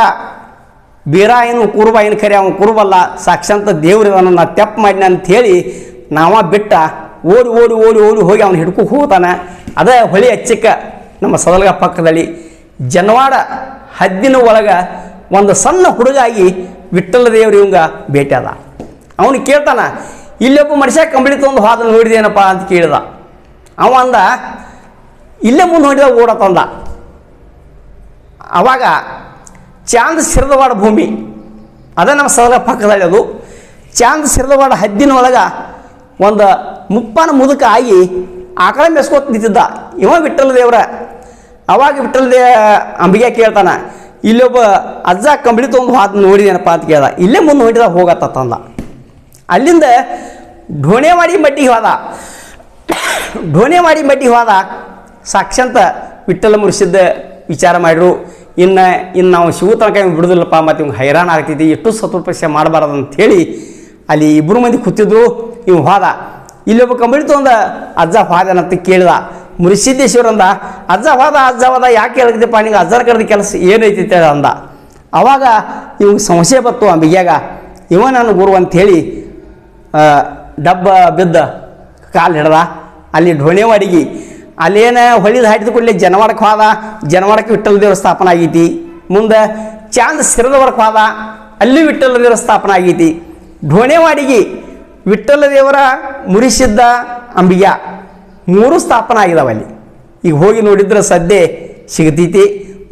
ಬೀರ ಏನು ಕುರುಬ ಏನು ಖರೆ, ಅವನು ಕುರುಬಲ್ಲ, ಸಾಕ್ಷಾಂತ ದೇವ್ರಿದಾನ, ನಾ ತೆಪ್ಪ ಮಾಡಿನ ಅಂಥೇಳಿ ನಾವ ಬಿಟ್ಟ ಓಡಿ ಓಡಿ ಓಡಿ ಓಡಿ ಹೋಗಿ ಅವನು ಹಿಡ್ಕೊ ಹೋಗ್ತಾನೆ. ಅದೇ ಹೊಳಿ ಹಚ್ಚಿಕ್ಕ ನಮ್ಮ ಸದಲ್ಗ ಪಕ್ಕದಲ್ಲಿ ಜನವಾಡ ಹದ್ದಿನ ಒಳಗೆ ಒಂದು ಸಣ್ಣ ಹುಡುಗಾಗಿ ವಿಠ್ಠಲ ದೇವ್ರು ಇವಂಗ ಭೇಟಿ ಅದ. ಅವನು ಕೇಳ್ತಾನ, ಇಲ್ಲೊಬ್ಬ ಮನುಷ್ಯ ಕಂಬಳಿ ತೊಂದು ಹೋದ ನೋಡಿದೇನಪ್ಪ ಅಂತ ಕೇಳಿದ. ಅವ ಅಂದ, ಇಲ್ಲೇ ಮುಂದೆ ನೋಡಿದ ಓಡತ್ತಂದ. ಅವಾಗ ಚಾಂದ್ ಸಿರದವಾಡ ಭೂಮಿ ಅದೇ ನಮ್ಮ ಸದಲ ಪಕ್ಕದಲ್ಲಿ. ಅದು ಚಾಂದ್ ಸಿರದವಾಡ ಹದ್ದಿನ ಒಳಗೆ ಒಂದು ಮುಪ್ಪನ ಮುದುಕ ಆಗಿ ಆಕಳ ಮೆಸ್ಕೋತ ನಿಂತಿದ್ದ ಇವ ವಿಠ್ಠಲ ದೇವ್ರ. ಅವಾಗ ವಿಠ್ಠಲ ಅಂಬಿಗೆ ಕೇಳ್ತಾನ, ಇಲ್ಲೊಬ್ಬ ಅಜ್ಜ ಕಂಬಳಿ ತೊಗೊಂಡು ಹೋದ ನೋಡಿದೇನಪ್ಪ ಅಂತ ಕೇಳ್ದ. ಇಲ್ಲೇ ಮುಂದೆ ನೋಡಿದ ಹೋಗತ್ತಂದ. ಅಲ್ಲಿಂದ ಢೋಣೆವಾಡಿ ಮಡ್ಡಿ ಹೋದ. ಸಾಕ್ಷಾಂತ ವಿಠ್ಠಲ ಮುರಿಸಿದ್ದ ವಿಚಾರ ಮಾಡಿರು. ಇನ್ನು ನಾವು ಶಿವ ತನಕ ಬಿಡುದಿಲ್ಲಪ್ಪ, ಮತ್ತು ಇವ್ಗೆ ಹೈರಾಣ ಆಗ್ತೈತಿ, ಎಷ್ಟು ಸತ್ವಪರೀಕ್ಷೆ ಮಾಡಬಾರ್ದು ಅಂಥೇಳಿ ಅಲ್ಲಿ 2 ಮಂದಿ ಕೂತಿದ್ರು. ಇವ್ ಹೋದ. ಇಲ್ಲೊಬ್ಬ ಕಂಬಳಿ ತೊಗೊಂಡ ಅಜ್ಜ ಹೋದನಂತ ಕೇಳಿದ. ಮುರಿಸಿದ್ದೇಶ್ವರ ಅಂದ, ಅಜ್ಜ ಹೋದ ಯಾಕೆ ಹೇಳಿದಪ್ಪ ನಿಂಗೆ ಅಜ್ಜನ ಕರೆದ ಕೆಲಸ ಏನೈತಿ ಅಂದ. ಅವಾಗ ಇವ್ಗೆ ಸಂಶಯ ಬತ್ತು ಅಂಬಿಗ್ಯಾಗ, ಇವ ನನ್ನ ಗುರು ಅಂಥೇಳಿ ಡಬ್ಬ ಬಿದ್ದ ಕಾಲು ಹಿಡ್ದ. ಅಲ್ಲಿ ಢೋಣೆವಾಡಿಗೆ ಅಲ್ಲೇನು ಹೊಳಿದು ಹಾಟಿದ ಕೂಡಲೇ ಜನವಾಡಕ್ಕೆ ಹೋದ. ಜನವಾಡಕ್ಕೆ ವಿಠ್ಠಲ ದೇವರ ಸ್ಥಾಪನೆ ಆಗೈತಿ. ಮುಂದೆ ಚಾಂದ್ ಸಿರದವರಕ್ಕೆ ಹೋದ, ಅಲ್ಲಿ ವಿಠ್ಠಲ ದೇವರ ಸ್ಥಾಪನೆ ಆಗೈತಿ. ಢೋಣೆವಾಡಿಗೆ ವಿಠ್ಠಲ ದೇವರ ಮುರಿಸಿದ್ದ ಅಂಬಿಗ 3 ಸ್ಥಾಪನೆ ಆಗಿದಾವೆ ಅಲ್ಲಿ. ಈಗ ಹೋಗಿ ನೋಡಿದ್ರೆ ಸದ್ಯ ಸಿಗ್ತೈತಿ.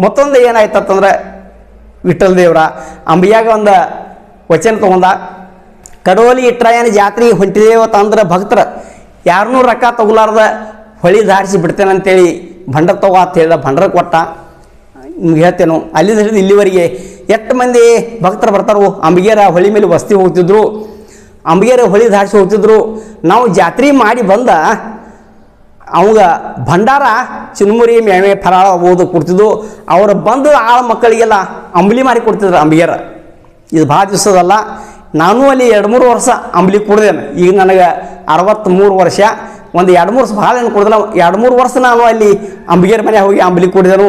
ಮತ್ತೊಂದು ಏನಾಯ್ತಂದ್ರೆ ವಿಠ್ಠಲ ದೇವರ ಅಂಬಿಯಾಗ ಒಂದು ವಚನ ತೊಗೊಂಡ, ಕಡೋಲಿ ಇಟ್ರಾಯನ ಜಾತ್ರೆಗೆ ಹೊಂಟಿದೇವತ್ತಂದ್ರೆ ಭಕ್ತರ 200 ರೊಕ್ಕ ತಗೊಲಾರ್ದ ಹೊಳಿ ದಾರಿಸಿ ಬಿಡ್ತೇನೆ ಅಂತೇಳಿ ಭಂಡರ್ ತಗೋ ಅಂತ ಹೇಳಿದ. ಭಂಡರ್ ಕೊಟ್ಟ. ನಿಮ್ಗೆ ಹೇಳ್ತೇನೆ, ಅಲ್ಲಿಂದ ಹಿಡಿದು ಇಲ್ಲಿವರೆಗೆ ಎಷ್ಟು ಮಂದಿ ಭಕ್ತರು ಬರ್ತಾರೋ. ಅಂಬಿಗೆರ ಹೊಳಿ ಮೇಲೆ ವಸ್ತಿ ಹೋಗ್ತಿದ್ರು, ಅಂಬಿಗೆರ ಹೊಳಿ ದಾರಿಸಿ ಹೋಗ್ತಿದ್ರು. ನಾವು ಜಾತ್ರೆ ಮಾಡಿ ಬಂದ ಅವಾಗ ಭಂಡಾರ ಚಿನ್ಮುರಿ ಮೇವೆ ಫರಾಳ ಓದು ಕೊಡ್ತಿದ್ದು. ಅವ್ರು ಬಂದು ಆಳ ಮಕ್ಕಳಿಗೆಲ್ಲ ಅಂಬ್ಲಿ ಮಾಡಿ ಕೊಡ್ತಿದ್ರು ಅಂಬಿಗೆರ. ಇದು ಭಾಳ ದಿವಸದಲ್ಲ, ನಾನು ಅಲ್ಲಿ 2-3 ವರ್ಷ ಅಂಬ್ಲಿ ಕುಡ್ದೇನೆ. ಈಗ ನನಗೆ 63 ವರ್ಷ. ಒಂದು 2-3 ವರ್ಷ ಭಾಳ ಏನು ಕುಡ್ದಿಲ್ಲ, 2-3 ವರ್ಷ ನಾನು ಅಲ್ಲಿ ಅಂಬಿಗೆರ ಮನೆ ಹೋಗಿ ಅಂಬ್ಲಿ ಕುಡಿದೆನು.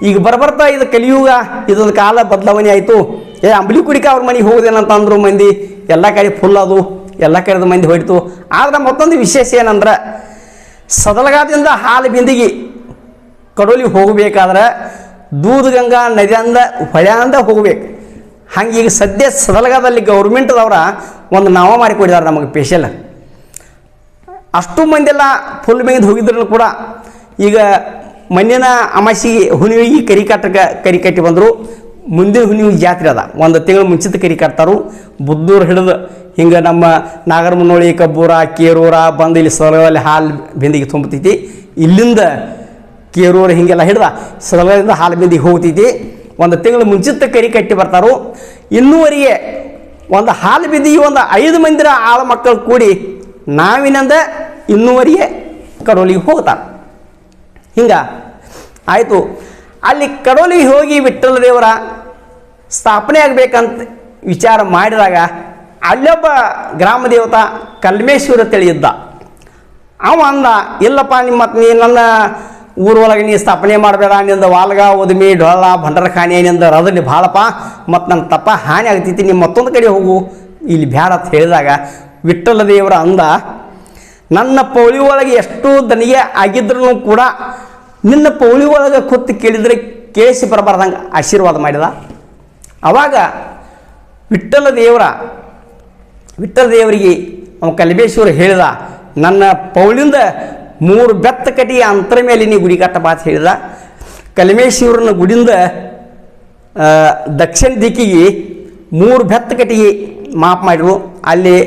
ಈಗ ಬರ್ತಾ ಇದು ಕಲಿಯುಗ, ಇದೊಂದು ಕಾಲ ಬದಲಾವಣೆ ಆಯಿತು. ಅಂಬ್ಲಿ ಕುಡಿಕ ಅವ್ರ ಮನೆಗೆ ಹೋಗೋದೇನಂತ ಅಂದರು ಮಂದಿ. ಎಲ್ಲ ಕಡೆ ಫುಲ್ ಅದು, ಎಲ್ಲ ಕಡೆದ ಮಂದಿ ಹೊಡಿತು. ಆದ್ರೆ ಮತ್ತೊಂದು ವಿಶೇಷ ಏನಂದ್ರೆ, ಸದಲಗಾದಿಂದ ಹಾಲು ಬಿಂದಿಗೆ ಕಡೋಲಿ ಹೋಗಬೇಕಾದ್ರೆ ದೂದಗಂಗಾ ನದಿಯಿಂದ ಹೊಳೆಯಿಂದ ಹೋಗ್ಬೇಕು. ಹಂಗೆ ಈಗ ಸದ್ಯ ಸದಲಗಾದಲ್ಲಿ ಗೌರ್ಮೆಂಟ್ದವ್ರ ಒಂದು ನಾವ ಮಾಡಿಕೊಡಿದಾರೆ ನಮಗೆ ಸ್ಪೆಷಲ್. ಅಷ್ಟು ಮಂದಿಯೆಲ್ಲ ಫುಲ್ ಮೇಯ್ದು ಹೋಗಿದ್ರು ಕೂಡ ಈಗ ಮಣ್ಣಿನ ಅಮಾಸಿಗೆ ಹುಣ್ಣಿಮೆಗೆ ಕರಿ ಕಟ್ಟಿ ಬಂದರು. ಮುಂದಿನ ಹುಣ್ಣಿಮೆ ಜಾತ್ರೆ ಅದ, ಒಂದು ತಿಂಗಳು ಮುಂಚಿತ ಕರಿ ಕಟ್ತಾರು. ಬುದ್ದೂರು ಹಿಡಿದು ಹಿಂಗೆ ನಮ್ಮ ನಾಗರಮುನ್ನೋಳಿ, ಕಬ್ಬೂರ, ಕೇರೂರ ಬಂದು ಇಲ್ಲಿ ಸಲಗಲ್ಲಿ ಹಾಲು ಬಿಂದಿಗೆ ತುಂಬತೈತಿ. ಇಲ್ಲಿಂದ ಕೇರೂರು ಹೀಗೆಲ್ಲ ಹಿಡ್ದ ಸಲಗದಿಂದ ಹಾಲು ಬಿಂದಿಗೆ ಹೋಗ್ತೈತಿ. ಒಂದು ತಿಂಗಳು ಮುಂಚಿತ ಕರಿ ಕಟ್ಟಿ ಬರ್ತಾರು. ಇನ್ನೂವರೆಗೆ ಒಂದು ಹಾಲು ಬಿಂದಿಗೆ ಒಂದು 5 ಮಂದಿರ ಆಳ ಮಕ್ಕಳು ಕೂಡಿ ನಾವಿನಿಂದ ಇನ್ನೂವರೆಗೆ ಕಡೋಲಿಗೆ ಹೋಗ್ತಾರೆ. ಹಿಂಗೆ ಆಯಿತು. ಅಲ್ಲಿ ಕಡೋಲಿಗೆ ಹೋಗಿ ವಿಠ್ಠಲ ದೇವರ ಸ್ಥಾಪನೆ ಆಗಬೇಕಂತ ವಿಚಾರ ಮಾಡಿದಾಗ ಅಲ್ಲೊಬ್ಬ ಗ್ರಾಮ ದೇವತಾ ಕಲ್ಮೇಶ್ವರ ತಿಳಿಯಿದ್ದ. ಅವ ಅಂದ, ಇಲ್ಲಪ್ಪ ನೀ ನನ್ನ ಊರೊಳಗೆ ನೀ ಸ್ಥಾಪನೆ ಮಾಡಬೇಡ, ನಿಂದ ವಾಲ್ಗ ಉದ್ಮಿ ಡೊಳ್ಳ ಭಂಡರಖಾನೆ ನಿಂದ ರದಲ್ಲಿ ಭಾಳಪ್ಪ, ಮತ್ತು ನನ್ನ ತಪ್ಪ ಹಾನಿ ಆಗ್ತೈತಿ, ನೀವು ಮತ್ತೊಂದು ಕಡೆ ಹೋಗು, ಇಲ್ಲಿ ಬ್ಯಾಡ ಅಂತ ಹೇಳಿದಾಗ ವಿಠ್ಠಲ ದೇವರ ಅಂದ, ನನ್ನ ಪೌಳಿ ಒಳಗೆ ಎಷ್ಟು ದನಿಗೆ ಆಗಿದ್ರೂ ಕೂಡ ನಿನ್ನ ಪೌಳಿ ಒಳಗೆ ಕೂತು ಕೇಳಿದರೆ ಕೇಳಿಸಿ ಬರಬಾರ್ದಂಗೆ ಆಶೀರ್ವಾದ ಮಾಡಿದ. ಆವಾಗ ವಿಠ್ಠಲ ದೇವರಿಗೆ ಅವ ಕಲಿಬೇಶ್ವರ ಹೇಳಿದ, ನನ್ನ ಪೌಳಿಂದ 3 ಬೆತ್ತ ಕಟ್ಟಿಗೆ ಅಂತರ ಮೇಲೆ ನೀ ಗುಡಿ ಕಟ್ಟಬಾ ಅಂತ ಹೇಳಿದ. ಕಲಿಮೇಶ್ವರನ ಗುಡಿಯಿಂದ ದಕ್ಷಿಣ ದಿಕ್ಕಿಗೆ 3 ಬೆತ್ತ ಕಟ್ಟಿಗೆ ಮಾಪ್ ಮಾಡಿರು. ಅಲ್ಲಿ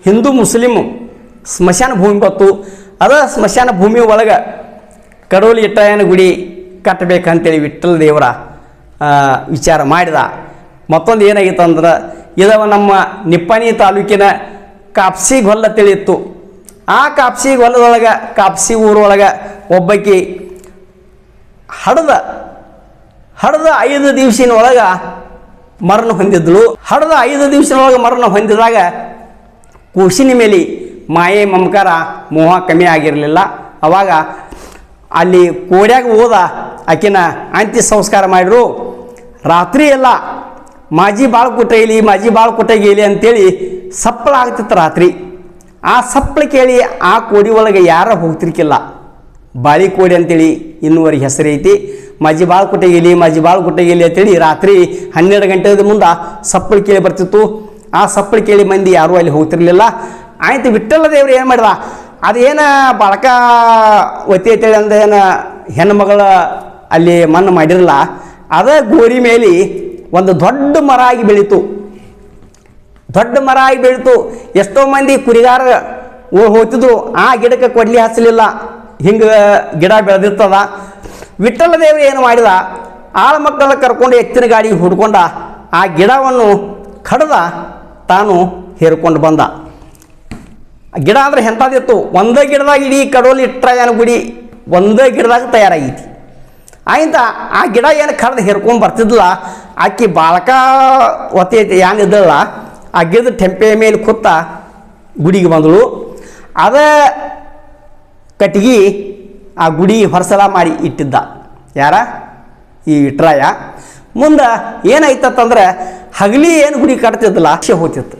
ಹಿಂದೂ ಮುಸ್ಲಿಮ್ ಸ್ಮಶಾನ ಭೂಮಿ ಬತ್ತು. ಅದ ಸ್ಮಶಾನ ಭೂಮಿ ಒಳಗೆ ಕಡೋಲಿ ಇಟ್ಟಯ್ಯನ ಗುಡಿ ಕಟ್ಟಬೇಕಂತೇಳಿ ವಿಠ್ಠಲ ದೇವರ ವಿಚಾರ ಮಾಡಿದ. ಮತ್ತೊಂದು ಏನಾಗಿತ್ತು ಅಂದ್ರೆ, ಇದವ ನಮ್ಮ ನಿಪ್ಪಾಣಿ ತಾಲೂಕಿನ ಕಾಪ್ಸಿ ಗೊಲ್ಲ ತಿಳಿಯಿತ್ತು. ಆ ಕಾಪ್ಸಿ ಗೊಲ್ಲದೊಳಗೆ ಕಾಪ್ಸಿ ಊರೊಳಗೆ ಒಬ್ಬಾಕಿ ಹಡ್ದ 5 ದಿವಸಿನ ಒಳಗೆ ಮರಣ ಹೊಂದಿದ್ಳು. ಹಡ್ದ 5 ದಿವಸಿನ ಒಳಗೆ ಮರಣ ಹೊಂದಿದಾಗ ಕೂಸಿನ ಮೇಲೆ ಮಾಯೆ ಮಮಕಾರ ಮೋಹ ಕಮ್ಮಿ ಆಗಿರಲಿಲ್ಲ. ಅವಾಗ ಅಲ್ಲಿ ಕೋಡ್ಯಾಗ ಹೋದ ಆಕಿನ ಅಂತ್ಯ ಸಂಸ್ಕಾರ ಮಾಡಿರು. ರಾತ್ರಿ ಎಲ್ಲ ಮಾಜಿ ಬಾಳ್ಕುಟ ಗೇಲಿ ಅಂತೇಳಿ ಸಪ್ಪಳ ಆಗ್ತಿತ್ತು ರಾತ್ರಿ. ಆ ಸಪ್ಪಳ ಕೇಳಿ ಆ ಕೋಡಿ ಒಳಗೆ ಯಾರ ಹೋಗ್ತಿರ್ಕಿಲ್ಲ. ಬಾಳಿ ಕೋಡಿ ಅಂತೇಳಿ ಇನ್ನೂವರೆಗೆ ಹೆಸರೈತಿ. ಮಾಜಿ ಬಾಳ್ಕುಟ ಗೇಲಿ ಅಂತೇಳಿ ರಾತ್ರಿ 12 ಗಂಟೆ ಮುಂದೆ ಸಪ್ಪಳ ಕೇಳಿ ಬರ್ತಿತ್ತು. ಆ ಸಪ್ಪಳ ಕೇಳಿ ಮಂದಿ ಯಾರೂ ಅಲ್ಲಿ ಹೋಗ್ತಿರ್ಲಿಲ್ಲ. ಆಯ್ತು, ವಿಠ್ಠಲ ದೇವರು ಏನು ಮಾಡಿದ, ಅದೇನು ಬಾಳಕ ಒತ್ತಿ ಅಂತೇಳಿ ಅಂದ್ರೆ ಏನು ಹೆಣ್ಣು ಮಗಳ ಅಲ್ಲಿ ಮಣ್ಣು ಮಾಡಿರಲ್ಲ, ಅದ ಗೋರಿ ಮೇಲೆ ಒಂದು ದೊಡ್ಡ ಮರ ಆಗಿ ಬೆಳೀತು. ಎಷ್ಟೋ ಮಂದಿ ಕುರಿಗಾರ ಹೋಗ್ತಿದ್ರು. ಆ ಗಿಡಕ್ಕೆ ಕೊಡ್ಲಿ ಹಚ್ಚಲಿಲ್ಲ, ಹಿಂಗೆ ಗಿಡ ಬೆಳೆದಿರ್ತದ. ವಿಠ್ಠಲ ದೇವರು ಏನು ಮಾಡಿದ, ಆಳ ಮಕ್ಕಳ ಕರ್ಕೊಂಡು ಎತ್ತಿನ ಗಾಡಿ ಹುಡ್ಕೊಂಡ ಆ ಗಿಡವನ್ನು ಕಡ್ದ ತಾನು ಹೇರ್ಕೊಂಡು ಬಂದ. ಗಿಡ ಅಂದ್ರೆ ಎಂಥದಿತ್ತು, ಒಂದೇ ಗಿಡದಾಗ ಇಡೀ ಕಡೋಲಿ ಇಟ್ಟಯ್ಯನ ಗುಡಿ ಒಂದೇ ಗಿಡದಾಗ ತಯಾರಾಗೈತಿ. ಆಯ್ತಾ, ಆ ಗಿಡ ಏನು ಕಡ್ದು ಹೇರ್ಕೊಂಡು ಬರ್ತಿದ್ಲ, ಆಕಿ ಬಾಳಕ ಒತ್ತೈತಿ ಏನಿದ್ದಲ್ಲ, ಆ ಗಿಡದ ಟೆಂಪೆ ಮೇಲೆ ಕೂತ ಗುಡಿಗೆ ಬಂದಳು. ಅದ ಕಟ್ಟಿಗೆ ಆ ಗುಡಿ ಹೊರಸಲ ಮಾಡಿ ಇಟ್ಟಿದ್ದ ಯಾರ, ಈ ಇಟ್ರಾಯ. ಮುಂದೆ ಏನಾಯ್ತಂದ್ರೆ, ಹಗಲಿ ಏನು ಗುಡಿ ಕಟ್ತಿದ್ದಲ್ಲ ಹೋಗ್ತಿತ್ತು.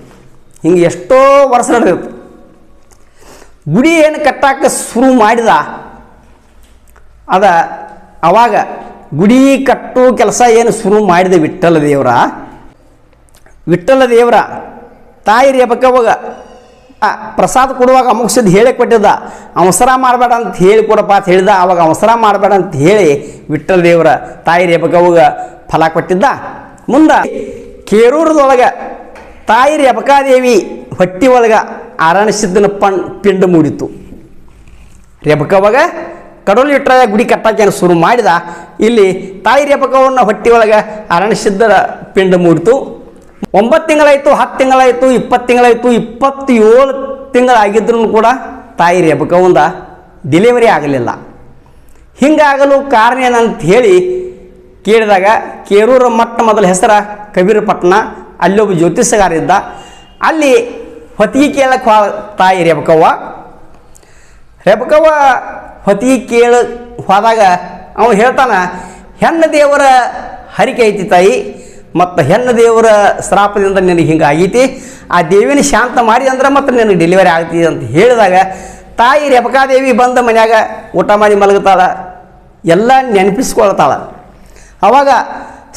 ಹಿಂಗೆ ಎಷ್ಟೋ ವರ್ಷ ನಡೆದಿತ್ತು. ಗುಡಿ ಏನು ಕಟ್ಟಾಕ ಶುರು ಮಾಡಿದ ಅವಾಗ ಗುಡಿ ಕಟ್ಟು ಕೆಲಸ ಏನು ಶುರು ಮಾಡಿದೆ ವಿಠ್ಠಲ ದೇವರ ತಾಯಿ ರೇಬಕವಾಗ ಪ್ರಸಾದ ಕೊಡುವಾಗ ಅಮುಕ್ಸದ್ದು ಹೇಳಿ ಕೊಟ್ಟಿದ್ದ, ಅವಸರ ಮಾಡಬೇಡ ಅಂತ ಹೇಳಿ ಕೊಡಪ್ಪ ಅಂತ ಹೇಳಿದ. ಅವಾಗ ಅವಸರ ಮಾಡಬೇಡ ಅಂತ ಹೇಳಿ ವಿಠ್ಠಲ ದೇವರ ತಾಯಿ ರೇಬಕವಾಗ ಫಲ ಕೊಟ್ಟಿದ್ದ. ಮುಂದೆ ಕೇರೂರದೊಳಗೆ ತಾಯಿ ರೇಬಕಾದೇವಿ ಹೊಟ್ಟಿ ಒಳಗೆ ಅರಣ್ಯಸಿದ್ದನ ಪಿಂಡ ಮೂಡಿತು. ರೇಬಕವಾಗ ಕಡೋಲಿ ಇಟ್ಟರಾಯ ಗುಡಿ ಕಟ್ಟಾಕೇನು ಶುರು ಮಾಡಿದ. ಇಲ್ಲಿ ತಾಯಿ ರೇಬಕವನ್ನ ಹೊಟ್ಟಿ ಒಳಗೆ ಅರಣ್ಯಸಿದ್ದರ ಪಿಂಡ ಮೂಡಿತು. 9 ತಿಂಗಳಾಯಿತು, 10 ತಿಂಗಳಾಯಿತು, 20 ತಿಂಗಳಾಯಿತು, 27 ತಿಂಗಳಾಗಿದ್ರೂ ಕೂಡ ತಾಯಿ ರೇಬಕವಂದ ಡೆಲಿವರಿ ಆಗಲಿಲ್ಲ. ಹಿಂಗಾಗಲು ಕಾರಣ ಏನಂತ ಹೇಳಿ ಕೇಳಿದಾಗ, ಕೇರೂರ ಮೊದಲ ಹೆಸರ ಕಬೀರಪಟ್ಟಣ, ಅಲ್ಲೊಬ್ಬ ಜ್ಯೋತಿಷಗಾರ ಇದ್ದ. ಅಲ್ಲಿ ಹೊತ್ತಿಗೆ ಕೇಳಕ್ಕೆ ತಾಯಿ ರೇಬಕವ್ವ ಹೊತ್ತಿಗೆ ಕೇಳ ಹೋದಾಗ ಅವ ಹೇಳ್ತಾನ, ಹೆಣ್ಣು ದೇವರ ಹರಿಕೆ ಐತಿ ತಾಯಿ, ಮತ್ತು ಹೆಣ್ಣು ದೇವರ ಶ್ರಾಪದಿಂದ ನಿನಗೆ ಹಿಂಗೆ ಆಗೈತಿ, ಆ ದೇವಿನ ಶಾಂತ ಮಾಡಿ ಅಂದ್ರೆ ಮತ್ತು ನಿನಗೆ ಡೆಲಿವರಿ ಆಗ್ತದೆ ಅಂತ ಹೇಳಿದಾಗ ತಾಯಿ ರೇಬಕಾದೇವಿ ಬಂದ ಮನ್ಯಾಗ ಊಟ ಮಾಡಿ ಮಲಗುತ್ತಾಳ, ಎಲ್ಲ ನೆನಪಿಸ್ಕೊಳ್ತಾಳ. ಅವಾಗ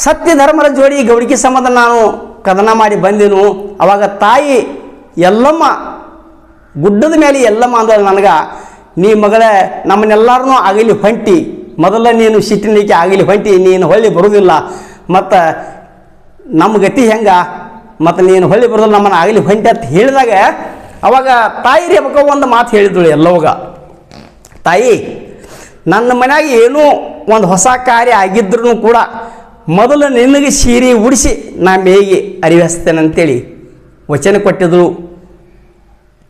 ಸತ್ಯ ಧರ್ಮರ ಜೋಡಿ ಗೌಡಿಕೆ ಸಂಬಂಧ ನಾನು ಕದನ ಮಾಡಿ ಬಂದೆನು. ಅವಾಗ ತಾಯಿ ಎಲ್ಲಮ್ಮ ಗುಡ್ಡದ ಮೇಲೆ ಎಲ್ಲಮ್ಮ ಅಂದಳು ನನಗೆ, ನೀ ಮಗಳೇ ನಮ್ಮನ್ನೆಲ್ಲರನ್ನೂ ಆಗಲಿ ಹೊಂಟಿ, ಮೊದಲ ನೀನು ಸಿಟ್ಟಿನಿಕೆ ಆಗಲಿ ಹೊಂಟಿ, ನೀನು ಹೊಳ್ಳಿ ಬರುವುದಿಲ್ಲ, ಮತ್ತು ನಮ್ಮ ಗತಿ ಹೆಂಗ ಮತ್ತು ನೀನು ಹೊಳ್ಳಿ ಬರೋದು ನಮ್ಮನ್ನು ಆಗಲಿ ಹೊಂಟೆ ಅಂತ ಹೇಳಿದಾಗ ಅವಾಗ ತಾಯಿ ರೇಬಕ ಒಂದು ಮಾತು ಹೇಳಿದಳು ಎಲ್ಲವಾಗ, ತಾಯಿ ನನ್ನ ಮನ್ಯಾಗ ಏನೂ ಒಂದು ಹೊಸ ಕಾರ್ಯ ಆಗಿದ್ರೂ ಕೂಡ ಮೊದಲು ನಿನಗೆ ಸೀರೆ ಉಡಿಸಿ ನಾ ಮೇಗೆ ಅರಿವಿಸ್ತೇನೆ ಅಂತೇಳಿ ವಚನ ಕೊಟ್ಟಿದ್ದಳು.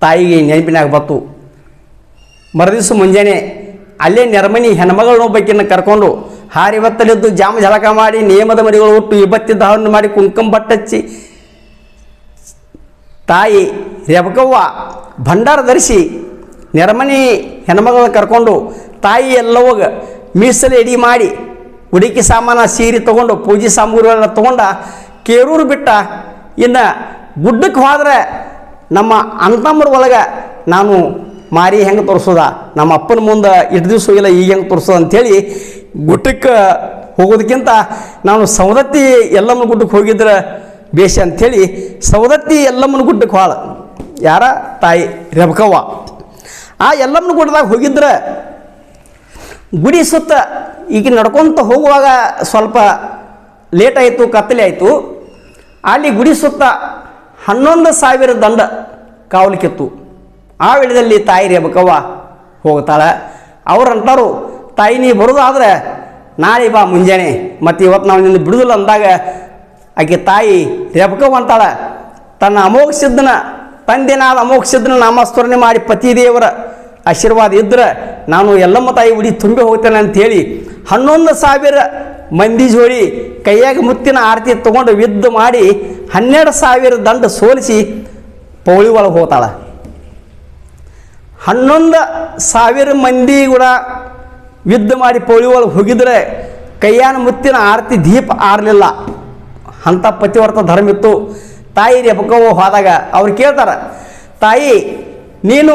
ತಾಯಿಗೆ ನೆನಪಿನಾಗ ಬತ್ತು. ಮರುದಿವ್ಸ ಮುಂಜಾನೆ ಅಲ್ಲೇ ನೆರಮನಿ ಹೆಣ್ಮಗಳನ್ನೊಬ್ಬಕ್ಕಿನ್ನು ಕರ್ಕೊಂಡು ಹಾರಿವತ್ತಲಿದ್ದು ಜಾಮ ಜಳಕ ಮಾಡಿ ನೇಮದ ಮರಿಗಳು ಹುಟ್ಟು ಇಬ್ಬತ್ತಿದ್ದ ಹಣ್ಣು ಮಾಡಿ ಕುಂಕುಮ ಬಟ್ಟಚ್ಚಿ ತಾಯಿ ರೇಬಕವ್ವ ಭಂಡಾರ ಧರಿಸಿ ನೆರಮನಿ ಹೆಣ್ಮಗಳನ್ನ ಕರ್ಕೊಂಡು ತಾಯಿ ಎಲ್ಲವಾಗ ಮೀಸಲು ಎಡಿ ಮಾಡಿ ಉಡುಕಿ ಸಾಮಾನ ಸೀರೆ ತೊಗೊಂಡು ಪೂಜೆ ಸಾಮಗ್ರಿಗಳನ್ನ ತೊಗೊಂಡ ಕೇರೂರು ಬಿಟ್ಟ. ಇನ್ನು ಗುಡ್ಡಕ್ಕೆ ಹೋದ್ರೆ ನಮ್ಮ ಅಂತಮ್ಮರ ಒಳಗೆ ನಾನು ಮಾರಿ ಹೆಂಗೆ ತೋರಿಸೋದ, ನಮ್ಮ ಅಪ್ಪನ ಮುಂದೆ ಇಟ್ಟು ದಿವಸ ಹೋಗಿಲ್ಲ ಈಗ ಹೆಂಗೆ ತೋರಿಸೋದು ಅಂಥೇಳಿ ಗುಡ್ಡಕ್ಕೆ ಹೋಗೋದಕ್ಕಿಂತ ನಾನು ಸವದತ್ತಿ ಎಲ್ಲಮ್ಮನ ಗುಡ್ಡಕ್ಕೆ ಹೋಗಿದ್ರೆ ಬೇಷ ಅಂಥೇಳಿ ಸವದತ್ತಿ ಎಲ್ಲಮ್ಮನ ಗುಡ್ಡಕ್ಕೆ ಹೋದ. ಯಾರ ತಾಯಿ ರೇಬಕವ್ವ. ಆ ಎಲ್ಲಮ್ಮನ ಗುಡ್ಡದಾಗ ಹೋಗಿದ್ರೆ ಗುಡಿ ಸುತ್ತ ಈಗ ನಡ್ಕೊತ ಹೋಗುವಾಗ ಸ್ವಲ್ಪ ಲೇಟ್ ಆಯಿತು, ಕತ್ತಲೆ ಆಯಿತು. ಅಲ್ಲಿ ಗುಡಿ ಸುತ್ತ 11,000 ದಂಡ ಕಾವಲಿಕ್ಕಿತ್ತು. ಆ ವೇಳೆಯಲ್ಲಿ ತಾಯಿ ರೇಬಕವ್ವ ಹೋಗ್ತಾಳೆ. ಅವ್ರು ಅಂತಾರು, ತಾಯಿ ನೀ ಬರೋದಾದ್ರೆ ನಾಳೆ ಬಾ ಮುಂಜಾನೆ, ಮತ್ತು ಇವತ್ತು ನಾವು ನಿನ್ನ ಬಿಡುದಿಲ್ಲ ಅಂದಾಗ ಆಕೆ ತಾಯಿ ರೇಬಕವ್ವ ಅಂತಾಳೆ, ತನ್ನ ಅಮೋಘ ಸಿದ್ಧನ ತಂದೆನಾದ ಅಮೋಘ ಸಿದ್ಧನ ನಾಮಸ್ಮರಣೆ ಮಾಡಿ ಪತಿದೇವರ ಆಶೀರ್ವಾದ ಇದ್ದರೆ ನಾನು ಎಲ್ಲಮ್ಮ ತಾಯಿ ಉಡಿ ತುಂಬಿ ಹೋಗ್ತೇನೆ ಅಂಥೇಳಿ 11,000 ಮಂದಿ ಜೋಡಿ ಕೈಯಾಗ ಮುತ್ತಿನ ಆರತಿ ತೊಗೊಂಡು ಯುದ್ಧ ಮಾಡಿ 12,000 ದಂಡ ಸೋಲಿಸಿ ಪೌಳಿ ಒಳಗೆ ಹೋಗ್ತಾಳೆ. 11,000 ಮಂದಿ ಕೂಡ ಯುದ್ಧ ಮಾಡಿ ಪೌಳಿ ಒಳಗೆ ಹೋಗಿದ್ರೆ ಕೈಯಾನ ಮುತ್ತಿನ ಆರತಿ ದೀಪ ಆರಲಿಲ್ಲ. ಅಂಥ ಪತಿವರ್ತ ಧರ್ಮ ಇತ್ತು. ತಾಯಿ ರೇಬಕವ್ವ ಹೋದಾಗ ಅವ್ರು ಕೇಳ್ತಾರೆ, ತಾಯಿ ನೀನು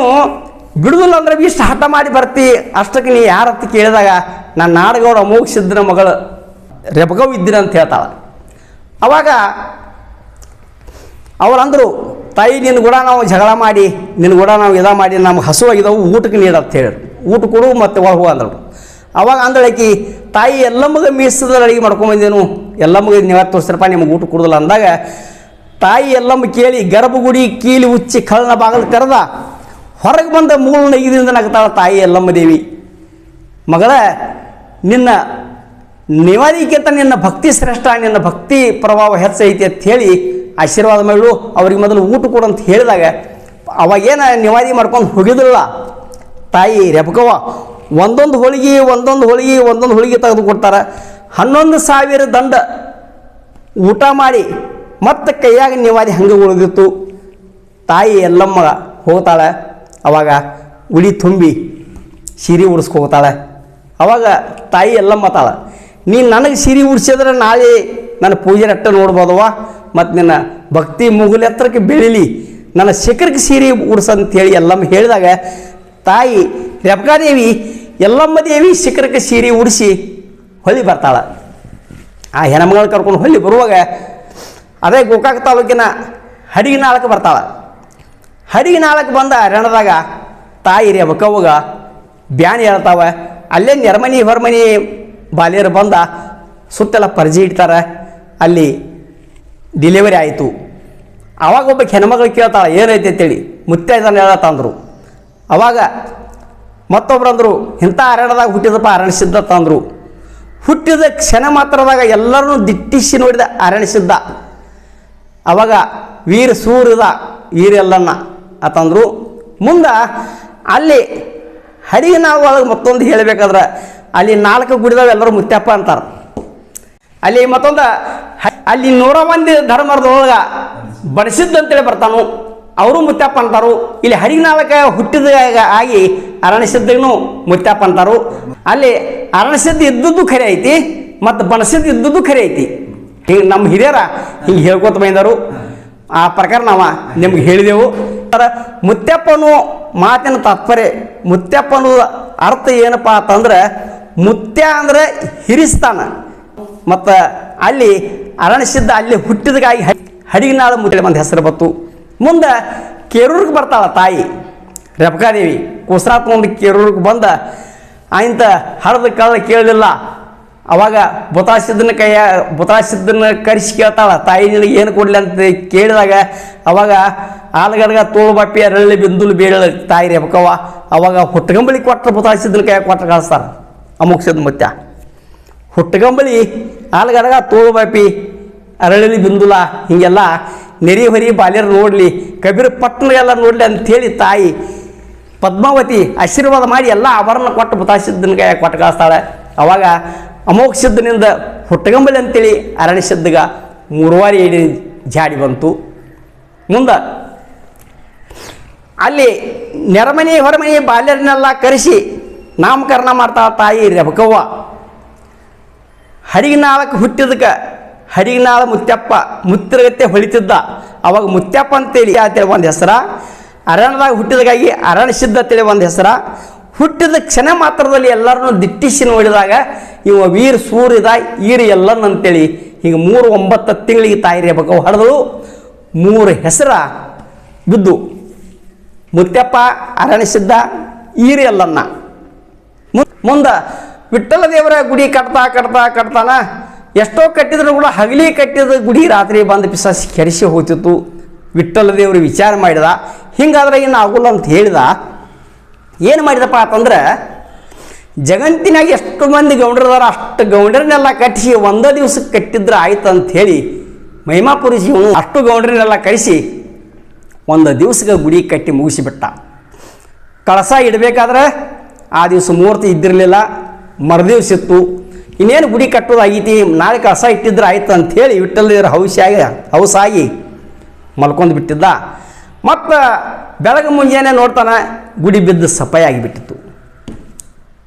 ಬಿಡುದಿಲ್ಲ ಅಂದ್ರೆ ಇಷ್ಟು ಹಠ ಮಾಡಿ ಬರ್ತಿ, ಅಷ್ಟಕ್ಕೆ ನೀ ಯಾರತ್ತ ಕೇಳಿದಾಗ ನಾನು ನಾಡಗೌಡ ಅಮೋಘ ಸಿದ್ಧನ ಮಗಳು ರೇಬಕವ್ವ ಇದ್ದೀರ ಅಂತ ಹೇಳ್ತಾಳೆ. ಅವಾಗ ಅವರಂದರು, ತಾಯಿ ನಿನ್ನ ಕೂಡ ನಾವು ಜಗಳ ಮಾಡಿ ನಿನ್ನ ಕೂಡ ನಾವು ಇದ ಮಾಡಿ ನಮ್ಗೆ ಹಸುವಾಗಿದ್ದಾವು, ಊಟಕ್ಕೆ ನೀಡಂತ ಹೇಳಿ ಊಟ ಕೊಡು ಮತ್ತು ಒಳಗೆ ಅಂದರು. ಅವಾಗ ಅಂದಳಕಿ, ತಾಯಿ ಎಲ್ಲಮ್ಮಗೆ ಮೀಸದ ಅಡುಗೆ ಮಾಡ್ಕೊಂಬಂದೇನು, ಎಲ್ಲಮ್ಮಗೆ ನೀವು ತೋರಿಸ್ರಪ್ಪ ನಿಮಗೆ ಊಟ ಕೊಡೋದಿಲ್ಲ ಅಂದಾಗ ತಾಯಿ ಎಲ್ಲಮ್ಮ ಕೇಳಿ ಗರ್ಭಗುಡಿ ಕೀಲಿ ಉಚ್ಚಿ ಕಳ್ಳನ ಬಾಗಿಲು ತೆರೆದ ಹೊರಗೆ ಬಂದ ಮೂಲ ನಗಿದಿಂದ ನಗ್ತಾಳ ತಾಯಿ ಎಲ್ಲಮ್ಮ ದೇವಿ. ಮಗಳ ನಿನ್ನ ನಿವಾರಿಕೆತ ನಿನ್ನ ಭಕ್ತಿ ಶ್ರೇಷ್ಠ, ನಿನ್ನ ಭಕ್ತಿ ಪ್ರಭಾವ ಹೆಚ್ಚೈತಿ ಅಂತ ಹೇಳಿ ಆಶೀರ್ವಾದ ಮಾಡು, ಅವ್ರಿಗೆ ಮೊದಲು ಊಟ ಕೊಡು ಅಂತ ಹೇಳಿದಾಗ ಅವಾಗೇನು ನಿವಾರಿ ಮಾಡ್ಕೊಂಡು ಹೋಗಿದ್ರಲ್ಲ ತಾಯಿ ರೇಬಕವ್ವ, ಒಂದೊಂದು ಹೋಳಿಗೆ ತೆಗೆದು ಕೊಡ್ತಾರೆ. 11,000 ದಂಡ ಊಟ ಮಾಡಿ ಮತ್ತೆ ಕೈಯಾಗ ನಿವಾರಿ ಹಂಗೆ ಉಳಿದಿತ್ತು. ತಾಯಿ ಎಲ್ಲಮ್ಮ ಹೋಗ್ತಾಳೆ. ಅವಾಗ ಉಡಿ ತುಂಬಿ ಸೀರೆ ಉಡಿಸ್ಕೋತಾಳೆ. ಅವಾಗ ತಾಯಿ ಎಲ್ಲಮ್ಮ ತಾಳೆ, ನೀನು ನನಗೆ ಸೀರೆ ಉಡಿಸಿದ್ರೆ ನಾಳೆ ನನ್ನ ಪೂಜೆ ರಟ್ಟ ನೋಡ್ಬೋದವ, ಮತ್ತು ನಿನ್ನ ಭಕ್ತಿ ಮುಗುಲ ಎತ್ತರಕ್ಕೆ ಬೆಳೀಲಿ, ನನ್ನ ಶಿಖರಕ್ಕೆ ಸೀರೆ ಉಡ್ಸಂತೇಳಿ ಎಲ್ಲಮ್ಮ ಹೇಳಿದಾಗ ತಾಯಿ ರೇಬಕಾದೇವಿ ಎಲ್ಲಮ್ಮ ದೇವಿ ಶಿಖರಕ್ಕೆ ಸೀರೆ ಉಡಿಸಿ ಹೊಳ್ಳಿ ಬರ್ತಾಳೆ. ಆ ಹೆಣ್ಮಗಳು ಕರ್ಕೊಂಡು ಹೊಳ್ಳಿ ಬರುವಾಗ ಅದೇ ಗೋಕಾಕ ತಾಲೂಕಿನ ಹಡಿಗಿನಾಳಕ್ಕೆ ಬರ್ತಾಳೆ. ಹಡಿಗಿನಾಳಕ್ಕೆ ಬಂದ ಅರಣ್ಯದಾಗ ತಾಯಿ ರೇಬಕವ್ವಗ ಬ್ಯಾನಿ ಹೇಳ್ತಾವೆ. ಅಲ್ಲೇ ನೆರಮನಿ ಹೊರಮನಿ ಬಾಲ್ಯರು ಬಂದ ಸುತ್ತೆಲ್ಲ ಪರ್ಜಿ ಇಡ್ತಾರೆ. ಅಲ್ಲಿ ಡಿಲಿವರಿ ಆಯಿತು. ಅವಾಗ ಒಬ್ಬ ಹೆಣ್ಮಗಳು ಕೇಳ್ತಾಳೆ ಏನೈತೆ ಅಂತೇಳಿ, ಮುತ್ತೈದನ ಹೇಳತ್ತಂದ್ರು. ಅವಾಗ ಮತ್ತೊಬ್ರು ಅಂದರು, ಇಂಥ ಅರಣ್ಯದಾಗ ಹುಟ್ಟಿದಪ್ಪ ಅರಣ್ಯ ಸಿದ್ಧ ತಂದರು. ಹುಟ್ಟಿದ ಕ್ಷಣ ಮಾತ್ರದಾಗ ಎಲ್ಲರನ್ನೂ ದಿಟ್ಟಿಸಿ ನೋಡಿದ ಅರಣ್ಯ ಸಿದ್ಧ. ಅವಾಗ ವೀರ ಸೂರ್ಯದ ವೀರೆಲ್ಲನ್ನ ಅಂತಂದರು. ಮುಂದೆ ಅಲ್ಲಿ ಹಡಿಗಿನಾಳ ಒಳಗೆ ಮತ್ತೊಂದು ಹೇಳಬೇಕಾದ್ರೆ ಅಲ್ಲಿ 4 ಗುಡಿದಾವ ಎಲ್ಲರೂ ಮುತ್ಯಪ್ಪ ಅಂತಾರೆ. ಅಲ್ಲಿ ಮತ್ತೊಂದು ಅಲ್ಲಿ 100 ಮಂದಿ ಧರ್ಮರದೊಳಗೆ ಬಡಿಸಿದ್ದು ಅಂತೇಳಿ ಬರ್ತಾನು, ಅವರು ಮುತ್ಯಪ್ಪ ಅಂತಾರು. ಇಲ್ಲಿ ಹಡಿಗಿನಾಳಕ್ಕೆ ಹುಟ್ಟಿದ ಆಗಿ ಅರಣ್ಯಸಿದ್ದನು ಮುತ್ಯಪ್ಪ ಅಂತಾರು. ಅಲ್ಲಿ ಅರಣ್ಯಸಿದ್ಧ ಇದ್ದದ್ದು ಖರೆ ಐತಿ ಮತ್ತು ಬಣಸಿದ್ದು ಇದ್ದದ್ದು ಖರೆ ಐತಿ. ಹಿಂಗೆ ನಮ್ಮ ಹಿರಿಯರ ಹಿಂಗೆ ಹೇಳ್ಕೊತ ಬಂದರು. ಆ ಪ್ರಕಾರ ನಾವು ನಿಮ್ಗೆ ಹೇಳಿದೆವು. ಮುತ್ಯಪ್ಪನು ಮಾತಿನ ತಾತ್ಪರ್ಯ, ಮುತ್ಯಪ್ಪನ ಅರ್ಥ ಏನಪ್ಪ ಅಂತಂದ್ರೆ ಮುತ್ಯ ಅಂದರೆ ಹಿರಿಸ್ತಾನ. ಮತ್ತು ಅಲ್ಲಿ ಅರಣ್ಯಸಿದ್ಧ ಅಲ್ಲಿ ಹುಟ್ಟಿದಗಾಗಿ ಹಡಿಗಿನಾಳ ಮುತ್ಯ ಬಂದು ಹೆಸರು ಬತ್ತು. ಮುಂದೆ ಕೇರೂರಿಗೆ ಬರ್ತಾಳ ತಾಯಿ ರೇಬಕಾದೇವಿ. ಕುಸ್ರಾತ್ ಮುಂದೆ ಕೇರೂರಿಗೆ ಬಂದ ಆಯ್ತ ಹರಿದ ಕಳ್ಳ ಕೇಳಲಿಲ್ಲ. ಅವಾಗ ಬುತಾಸಿದ್ದನ್ನ ಕರೆಸಿ ಕೇಳ್ತಾಳ, ತಾಯಿ ನಿನಗೆ ಏನು ಕೊಡಲಿ ಅಂತ ಕೇಳಿದಾಗ ಅವಾಗ ಆಲಗಡ್ಗ ತೋಳು ಬಾಪಿ ಅರಳಿ ಬಿಂದುಲು ಬೇಡ ತಾಯಿ ರೇಬಕವ್ವ. ಅವಾಗ ಹುಟ್ಟಗಂಬಳಿ ಕೊಟ್ಟರೆ ಬುತಾಸಿದ್ದನ ಕೈಯಾಗ ಕೊಟ್ಟು ಕಳಿಸ್ತಾರೆ ಅಮೋಕ್ಷದ ಮುತ್ಯ. ಹುಟ್ಟಗಂಬಳಿ ಆಲಗಡ್ಗ ತೋಳು ಬಾಪಿ ಅರಳಿ ಬಿಂದುಲ ಹೀಗೆಲ್ಲ ನೆರಿ ಹೊರಿ ಬಾಲ್ಯರು ನೋಡಲಿ, ಕಬೀರ ಪಟ್ಟಣಗೆಲ್ಲ ನೋಡಲಿ ಅಂಥೇಳಿ ತಾಯಿ ಪದ್ಮಾವತಿ ಆಶೀರ್ವಾದ ಮಾಡಿ ಎಲ್ಲ ಆಭರಣ ಕೊಟ್ಟು ಬುತಾಸಿದ್ದನ ಕೈಯಾಗ ಕೊಟ್ಟು ಕಳಿಸ್ತಾಳೆ. ಅವಾಗ ಅಮೋಘ ಸಿದ್ಧನಿಂದ ಹುಟ್ಟಗಂಬಳಿ ಅಂತೇಳಿ ಅರಣ್ಯ ಸಿದ್ಧಗ 3 ವಾರ ಏಡಿ ಜಾಡಿ ಬಂತು. ಮುಂದೆ ಅಲ್ಲಿ ನೆರಮನೆ ಹೊರಮನೆ ಬಾಲ್ಯರನ್ನೆಲ್ಲ ಕರೆಸಿ ನಾಮಕರಣ ಮಾಡ್ತಾ ತಾಯಿ ರೇಬಕವ್ವ. ಹಡಿಗನಾಳಕ್ಕೆ ಹುಟ್ಟಿದಕ್ಕೆ ಹಡಿಗನಾಳ ಮುತ್ಯಪ್ಪ ಮುತ್ತಿರಗತ್ತೆ ಹೊಳಿತಿದ್ದ. ಅವಾಗ ಮುತ್ಯಪ್ಪ ಅಂತೇಳಿ ಒಂದು ಹೆಸರ, ಅರಣ್ಯದಾಗ ಹುಟ್ಟಿದಾಗಿ ಅರಣ್ಯ ಸಿದ್ಧ ಅಂತೇಳಿ ಒಂದು ಹೆಸರ. ಹುಟ್ಟಿದ ಕ್ಷಣ ಮಾತ್ರದಲ್ಲಿ ಎಲ್ಲರನ್ನೂ ದಿಟ್ಟಿಸಿ ನೋಡಿದಾಗ ಇವ ವೀರ್ ಸೂರ್ಯದ ಈರು ಎಲ್ಲನ್ ಅಂತೇಳಿ ಹೀಗೆ 3-9 ತಿಂಗಳಿಗೆ ತಾಯಿ ರೇಬಕವ್ವ ಹಡಿದಳು. 3 ಹೆಸರ ಬಿದ್ದು, ಮುತ್ಯಪ್ಪ, ಅರಣ್ಯ ಸಿದ್ಧ, ಈರು ಎಲ್ಲನ್ನ. ಮುಂದೆ ವಿಠ್ಠಲ ದೇವರ ಗುಡಿ ಕಟ್ತಾನ ಎಷ್ಟೋ ಕಟ್ಟಿದ್ರು ಕೂಡ ಹಗಲಿ ಕಟ್ಟಿದ ಗುಡಿ ರಾತ್ರಿ ಬಂದು ಪಿಸಾಸಿ ಕೆಡಿಸಿ ಹೋಗ್ತಿತ್ತು. ವಿಠ್ಠಲ ದೇವರು ವಿಚಾರ ಮಾಡಿದ, ಹಿಂಗಾದ್ರೆ ಇನ್ನು ಆಗೋಲ್ಲ ಅಂತ ಹೇಳಿದ. ಏನು ಮಾಡಿದಪ್ಪ ಅಂತಂದ್ರೆ, ಜಗತ್ತಿನಾಗ ಎಷ್ಟು ಮಂದಿ ಗೌಂಡ್ರದಾರ ಅಷ್ಟು ಗೌಂಡ್ರನ್ನೆಲ್ಲ ಕಟ್ಟಿಸಿ ಒಂದೇ ದಿವ್ಸಕ್ಕೆ ಕಟ್ಟಿದ್ರೆ ಆಯ್ತು ಅಂಥೇಳಿ ಮಹಿಮಾಪುರಿ ಜೀವನ ಅಷ್ಟು ಗೌಂಡ್ರನ್ನೆಲ್ಲ ಕರೆಸಿ ಒಂದು ದಿವ್ಸಕ್ಕೆ ಗುಡಿ ಕಟ್ಟಿ ಮುಗಿಸಿಬಿಟ್ಟ. ಕಳಸ ಇಡಬೇಕಾದ್ರೆ ಆ ದಿವಸ ಮುಹೂರ್ತ ಇದ್ದಿರಲಿಲ್ಲ, ಮರುದಿವ್ಸ ಇತ್ತು. ಇನ್ನೇನು ಗುಡಿ ಕಟ್ಟೋದಾಗೈತಿ, ನಾಳೆ ಕಳಸ ಇಟ್ಟಿದ್ರೆ ಆಯ್ತು ಅಂಥೇಳಿ ವಿಠ್ಠಲ ದೇವರ ಹೌಸಾಗಿ ಮಲ್ಕೊಂಡು ಬಿಟ್ಟಿದ್ದ. ಮತ್ತು ಬೆಳಗ್ಗೆ ಮುಂಜಾನೆ ನೋಡ್ತಾನೆ ಗುಡಿ ಬಿದ್ದು ಸಫಾಯಾಗಿಬಿಟ್ಟಿತ್ತು.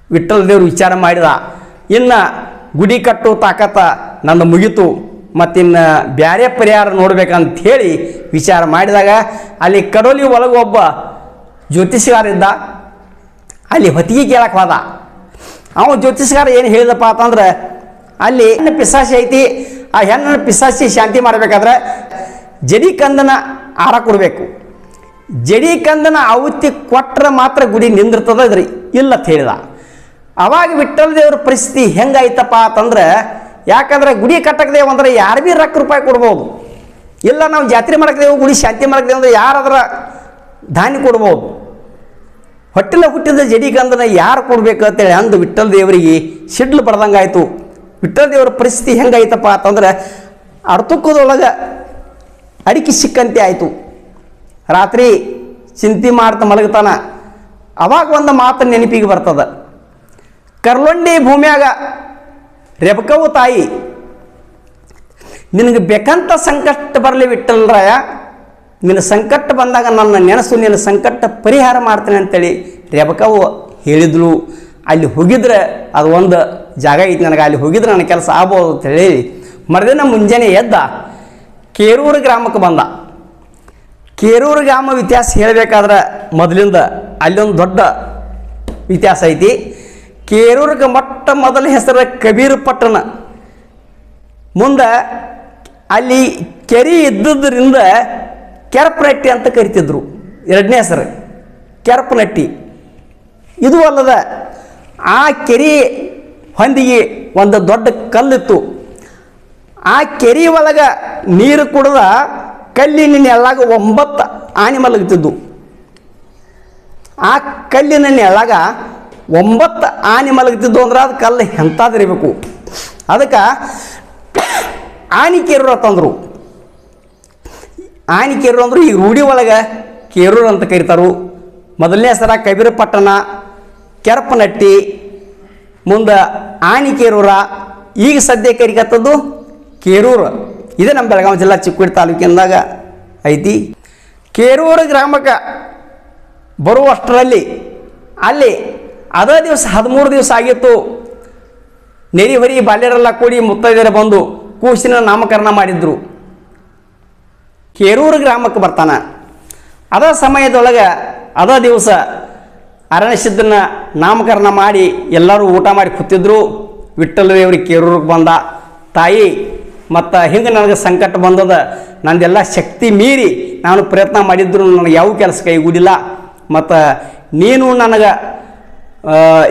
ವಿಠ್ಠಲ ದೇವರು ವಿಚಾರ ಮಾಡಿದ, ಇನ್ನು ಗುಡಿ ಕಟ್ಟೋ ತಾಕತ್ತ ನನ್ನ ಮುಗಿತು, ಮತ್ತಿನ್ನು ಬೇರೆ ಪರಿಹಾರ ನೋಡ್ಬೇಕಂತ ಹೇಳಿ ವಿಚಾರ ಮಾಡಿದಾಗ ಅಲ್ಲಿ ಕಡೋಲಿ ಒಳಗೆ ಒಬ್ಬ ಜ್ಯೋತಿಷಗಾರ ಇದ್ದ. ಅಲ್ಲಿ ಹೊತ್ತಿಗೆ ಕೇಳಕ್ಕೆ ಹೋದ. ಅವನು ಜ್ಯೋತಿಷಗಾರ ಏನು ಹೇಳಿದಪ್ಪ ಅಂತಂದ್ರೆ, ಅಲ್ಲಿ ಹೆಣ್ಣು ಪಿಸಾಸಿ ಐತಿ, ಆ ಹೆಣ್ಣನ್ನು ಪಿಸಾಸಿ ಶಾಂತಿ ಮಾಡಬೇಕಾದ್ರೆ ಜಡಿ ಕಂದನ ಆರ ಕೊಡಬೇಕು. ಜಡಿ ಕಂದನ ಆಹುತಿ ಕೊಟ್ಟರೆ ಮಾತ್ರ ಗುಡಿ ನಿಂದಿರ್ತದ್ರಿ ಇಲ್ಲ ಅಂತ ಹೇಳಿದ. ಅವಾಗ ವಿಠ್ಠಲ ದೇವ್ರ ಪರಿಸ್ಥಿತಿ ಹೆಂಗಾಯ್ತಪ್ಪ ಅಂತಂದ್ರೆ, ಯಾಕಂದ್ರೆ ಗುಡಿ ಕಟ್ಟಕ್ದೇವು ಅಂದ್ರೆ ಯಾರು ಭೀ ₹1 ಕೊಡ್ಬೋದು, ಇಲ್ಲ ನಾವು ಜಾತ್ರೆ ಮಾಡಕ್ದೇವು ಗುಡಿ ಶಾಂತಿ ಮಾಡಕ್ದೇವು ಅಂದ್ರೆ ಯಾರಾದ್ರ ಧಾನ್ಯ ಕೊಡ್ಬೋದು. ಹೊಟ್ಟೆಲ್ಲ ಹುಟ್ಟಿದ ಜಡಿ ಕಂದನ ಯಾರು ಕೊಡ್ಬೇಕು ಅಂತೇಳಿ ಅಂದು ವಿಠ್ಠಲ ದೇವರಿಗೆ ಸಿಡ್ಲು ಬಡ್ದಂಗಾಯ್ತು. ವಿಠ್ಠಲ ದೇವರ ಪರಿಸ್ಥಿತಿ ಹೆಂಗಾಯ್ತಪ್ಪ ಅಂತಂದ್ರೆ, ಅಡ್ತುಕ್ಕದೊಳಗೆ ಅಡಿಕೆ ಸಿಕ್ಕಂತೆ ಆಯಿತು. ರಾತ್ರಿ ಚಿಂತೆ ಮಾಡ್ತಾ ಮಲಗ್ತಾನ. ಅವಾಗ ಒಂದು ಮಾತು ನೆನಪಿಗೆ ಬರ್ತದ, ಕರ್ಲೊಂಡಿ ಭೂಮಿಯಾಗ ರೇಬಕವ್ವ ತಾಯಿ ನಿನಗೆ ಬೇಕಂತ ಸಂಕಷ್ಟ ಬರಲಿ ವಿಠ್ಠಲರಾಯ, ನಿನ್ನ ಸಂಕಟ ಬಂದಾಗ ನನ್ನ ನೆನಸು, ನಿನ್ನ ಸಂಕಟ ಪರಿಹಾರ ಮಾಡ್ತೇನೆ ಅಂತೇಳಿ ರೇಬಕವ್ವ ಹೇಳಿದ್ಳು. ಅಲ್ಲಿ ಹೋಗಿದ್ರೆ ಅದು ಒಂದು ಜಾಗ ಐತಿ ನನಗೆ, ಅಲ್ಲಿ ಹೋಗಿದ್ರೆ ನನ್ನ ಕೆಲಸ ಆಗ್ಬೋದು ಅಂತೇಳಿ ಮರುದಿನ ಮುಂಜಾನೆ ಎದ್ದ ಕೇರೂರು ಗ್ರಾಮಕ್ಕೆ ಬಂದ. ಕೇರೂರು ಗ್ರಾಮ ಇತಿಹಾಸ ಹೇಳಬೇಕಾದ್ರೆ ಮೊದಲಿಂದ ಅಲ್ಲೊಂದು ದೊಡ್ಡ ಇತಿಹಾಸ ಐತಿ. ಕೇರೂರಿಗೆ ಮೊಟ್ಟ ಮೊದಲ ಹೆಸರು ಕಬೀರ ಪಟ್ಟಣ. ಮುಂದೆ ಅಲ್ಲಿ ಕೆರೆ ಇದ್ದುದರಿಂದ ಕೆರಪನಟ್ಟಿ ಅಂತ ಕರಿತಿದ್ರು. 2ನೇ ಹೆಸರು ಕೆರಪನಟ್ಟಿ. ಇದು ಅಲ್ಲದ ಆ ಕೆರೆ ಹೊಂದಿಗೆ ಒಂದು ದೊಡ್ಡ ಕಲ್ಲಿತ್ತು. ಆ ಕೆರೆ ಒಳಗೆ ನೀರು ಕುಡಿದ ಕಲ್ಲಿನ ನೆಳಾಗ 9 ಆನೆ ಮಲಗ್ತಿದ್ದು. ಆ ಕಲ್ಲಿನ ನೆಳಾಗ 9 ಆನೆ ಮಲಗ್ತಿದ್ದು ಅಂದ್ರೆ ಅದು ಕಲ್ಲು ಎಂಥದಿರಬೇಕು. ಅದಕ್ಕೆ ಆನೆ ಕೇರೂರು ಅಂತಂದರು. ಆನೆ ಕೇರೂರು ಅಂದರು ಈಗ ರೂಢಿ ಒಳಗೆ ಕೇರೂರು ಅಂತ ಕರೀತಾರು. ಮೊದಲನೇ ಹೆಸರ ಕಬೀರ ಪಟ್ಟಣ, ಕೆರಪನಟ್ಟಿ, ಮುಂದೆ ಆನೆ ಕೇರೂರ, ಈಗ ಸದ್ಯ ಕರಿಕತ್ತದ್ದು ಕೇರೂರು. ಇದೇ ನಮ್ಮ ಬೆಳಗಾವಿ ಜಿಲ್ಲಾ ಚಿಕ್ಕೋಡಿ ತಾಲೂಕಿನದಾಗ ಐತಿ. ಕೇರೂರು ಗ್ರಾಮಕ್ಕೆ ಬರುವಷ್ಟರಲ್ಲಿ ಅಲ್ಲಿ ಅದೇ ದಿವಸ 13 ದಿವಸ ಆಗಿತ್ತು. ನೆರಿ ಹೊರಿ ಬಾಲ್ಯರೆಲ್ಲ ಕೂಡಿ ಮುತ್ತೈದೆಯರು ಬಂದು ಕೂಸಿನ ನಾಮಕರಣ ಮಾಡಿದ್ರು. ಕೇರೂರು ಗ್ರಾಮಕ್ಕೆ ಬರ್ತಾನೆ. ಅದೇ ಸಮಯದೊಳಗೆ ಅದೇ ದಿವಸ ಅರಣ್ಯ ಸಿದ್ಧನ ನಾಮಕರಣ ಮಾಡಿ ಎಲ್ಲರೂ ಊಟ ಮಾಡಿ ಕೂತಿದ್ರು. ವಿಠ್ಠಲ ದೇವ್ರಿಗೆ ಕೇರೂರಿಗೆ ಬಂದ, ತಾಯಿ ಮತ್ತು ಹಿಂಗೆ ನನಗೆ ಸಂಕಟ ಬಂದದ, ನಂದೆಲ್ಲ ಶಕ್ತಿ ಮೀರಿ ನಾನು ಪ್ರಯತ್ನ ಮಾಡಿದ್ರು ನನಗೆ ಯಾವ ಕೆಲಸ ಕೈಗೂಡಿಲ್ಲ, ಮತ್ತು ನೀನು ನನಗೆ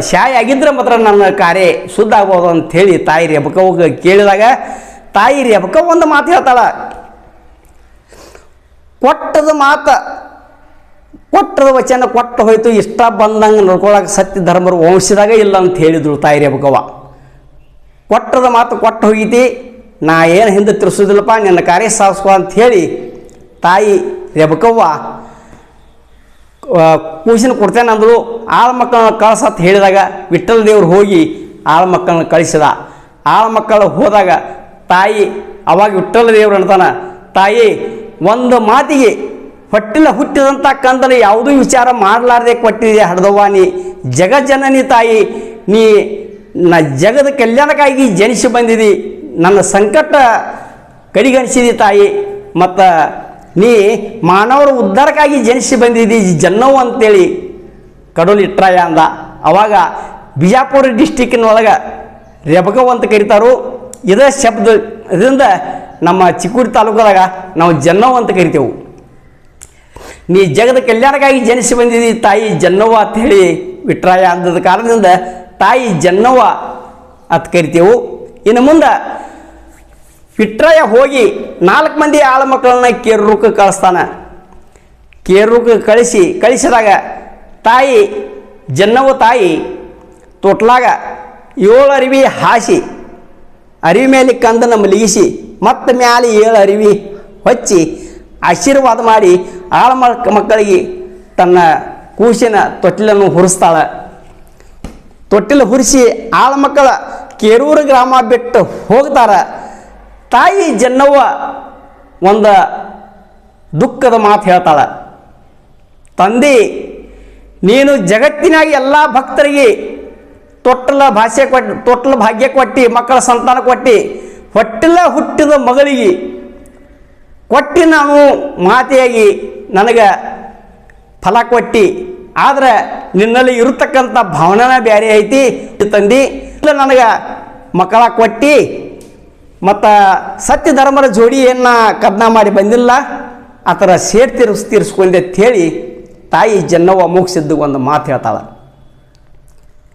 ಶಾಯಿ ಆಗಿದ್ರೆ ಮಾತ್ರ ನನ್ನ ಕಾರ್ಯ ಶುದ್ಧ ಆಗ್ಬೋದು ಅಂಥೇಳಿ ತಾಯಿ ರೇಬಕವ್ಗೆ ಕೇಳಿದಾಗ ತಾಯಿ ರೇಬಕವ್ವ ಒಂದು ಮಾತು ಹೇಳ್ತಾಳೆ. ಕೊಟ್ಟದ ಮಾತು ಕೊಟ್ಟದ ವಚನ ಕೊಟ್ಟು ಹೋಯ್ತು, ಇಷ್ಟ ಬಂದಂಗೆ ನೋಡ್ಕೊಳಕ್ಕೆ ಸತ್ಯ ಧರ್ಮರು ವಂಶದಾಗ ಇಲ್ಲ ಅಂತ ಹೇಳಿದ್ರು ತಾಯಿ ರೇಬಕವ್ವ. ಕೊಟ್ಟದ ಮಾತು ಕೊಟ್ಟು ಹೋಗೈತಿ, ನಾ ಏನು ಹಿಂದೆ ತಿರ್ಸೋದಿಲ್ಲಪ್ಪ, ನಿನ್ನ ಕಾರ್ಯ ಸಾಧಿಸ್ಕೊ ಅಂತ ಹೇಳಿ ತಾಯಿ ರೇಬಕವ್ವ ಕೂಸಿನ ಕೊಡ್ತೇನೆ ಅಂದರು. ಆಳ ಮಕ್ಕಳನ್ನ ಕಳ್ಸತ್ ಹೇಳಿದಾಗ ವಿಠ್ಠಲ ದೇವ್ರು ಹೋಗಿ ಆಳ ಮಕ್ಕಳನ್ನ ಕಳಿಸಿದ. ಆಳ ಮಕ್ಕಳು ಹೋದಾಗ ತಾಯಿ ಅವಾಗ ವಿಠ್ಠಲ ದೇವ್ರು ಅಂತಾನೆ, ತಾಯಿ ಒಂದು ಮಾತಿಗೆ ಹೊಟ್ಟಿಲ ಹುಟ್ಟಿದಂಥ ಕಂದನ ಯಾವುದೂ ವಿಚಾರ ಮಾಡಲಾರ್ದೆ ಕೊಟ್ಟಿದೆ ಹಡ್ದವ್ವ, ನೀ ಜಗಜ್ಜನನಿ ತಾಯಿ, ನೀ ಜಗದ ಕಲ್ಯಾಣಕ್ಕಾಗಿ ಜನಿಸಿ ಬಂದಿದಿ, ನನ್ನ ಸಂಕಟ ಕಡಿಗಣಿಸಿದಿ ತಾಯಿ, ಮತ್ತು ನೀ ಮಾನವರ ಉದ್ಧಾರಕ್ಕಾಗಿ ಜನಿಸಿ ಬಂದಿದ್ದಿ ಜನ್ನವ್ವ ಅಂತೇಳಿ ಕಡೋಲಿಟ್ರಾಯ ಅಂದ. ಅವಾಗ ಬಿಜಾಪುರ ಡಿಸ್ಟಿಕ್ಕಿನೊಳಗೆ ರೇಬಕವ್ವ ಅಂತ ಕರೀತಾರೋ. ಇದೇ ಶಬ್ದದಿಂದ ನಮ್ಮ ಚಿಕ್ಕೋಡಿ ತಾಲೂಕದಾಗ ನಾವು ಜನ್ನವ್ವ ಅಂತ ಕರಿತೇವೆ. ನೀ ಜಗದ ಕಲ್ಯಾಣಕ್ಕಾಗಿ ಜನಿಸಿ ಬಂದಿದ್ದಿ ತಾಯಿ ಜನ್ನವ್ವ ಅಂತ ಹೇಳಿ ವಿಟ್ರಾಯ ಅಂದದ ಕಾರಣದಿಂದ ತಾಯಿ ಜನ್ನವ್ವ ಅಂತ ಕರಿತೇವೆ. ಇನ್ನು ಮುಂದೆ ವಿಟ್ರಾಯ ಹೋಗಿ 4 ಮಂದಿ ಆಳ ಮಕ್ಕಳನ್ನ ಕೇರೂರಕ್ಕೆ ಕಳಿಸ್ತಾನೆ. ಕೇರೂರಕ್ಕೆ ಕಳಿಸಿದಾಗ ತಾಯಿ ಜನ್ನವ್ವ ತಾಯಿ ತೊಟ್ಲಾಗ 7 ಅರಿವಿ ಹಾಸಿ, ಅರಿವಿ ಮೇಲೆ ಕಂದನ ಮಲಗಿಸಿ ಮತ್ತೆ ಮ್ಯಾಲೆ 7 ಅರಿವಿ ಹೊಚ್ಚಿ ಆಶೀರ್ವಾದ ಮಾಡಿ ಆಳ ಮಕ್ಕಳಿಗೆ ತನ್ನ ಕೂಸಿನ ತೊಟ್ಟಿಲನ್ನು ಹುರಿಸ್ತಾಳೆ. ತೊಟ್ಟಿಲ ಹುರಿಸಿ ಆಳ ಮಕ್ಕಳ ಕೇರೂರು ಗ್ರಾಮ ಬಿಟ್ಟು ಹೋಗ್ತಾರೆ. ತಾಯಿ ಜನ್ನವ್ವ ಒಂದು ದುಃಖದ ಮಾತು ಹೇಳ್ತಾಳೆ, ತಂದೆ ನೀನು ಜಗತ್ತಿನಾಗ ಎಲ್ಲ ಭಕ್ತರಿಗೆ ತೊಟ್ಟಲ ಭಾಗ್ಯ ಕೊಟ್ಟು ಮಕ್ಕಳ ಸಂತಾನ ಕೊಟ್ಟು ಹೊಟ್ಟಿಲ ಹುಟ್ಟಿದ ಮಗಳಿಗೆ ಕೊಟ್ಟು ನಾನು ಮಾತೆಯಾಗಿ ನನಗೆ ಫಲ ಕೊಟ್ಟು, ಆದರೆ ನಿನ್ನಲ್ಲಿ ಇರತಕ್ಕಂಥ ಭಾವನೆನ ಬೇರೆ ಐತಿ ತಂದೆ, ಇಲ್ಲ ನನಗೆ ಮಕ್ಕಳ ಕೊಟ್ಟು ಮತ್ತು ಸತ್ಯ ಧರ್ಮರ ಜೋಡಿಯನ್ನು ಕದನ ಮಾಡಿ ಬಂದಿಲ್ಲ, ಆ ಥರ ಸೇರ್ ತೀರಿಸ್ಕೊಂಡೆ ಅಂಥೇಳಿ ತಾಯಿ ಜನ್ನವ್ವ ಮುಗಿಸಿದ್ದು ಒಂದು ಮಾತು ಹೇಳ್ತಾಳೆ.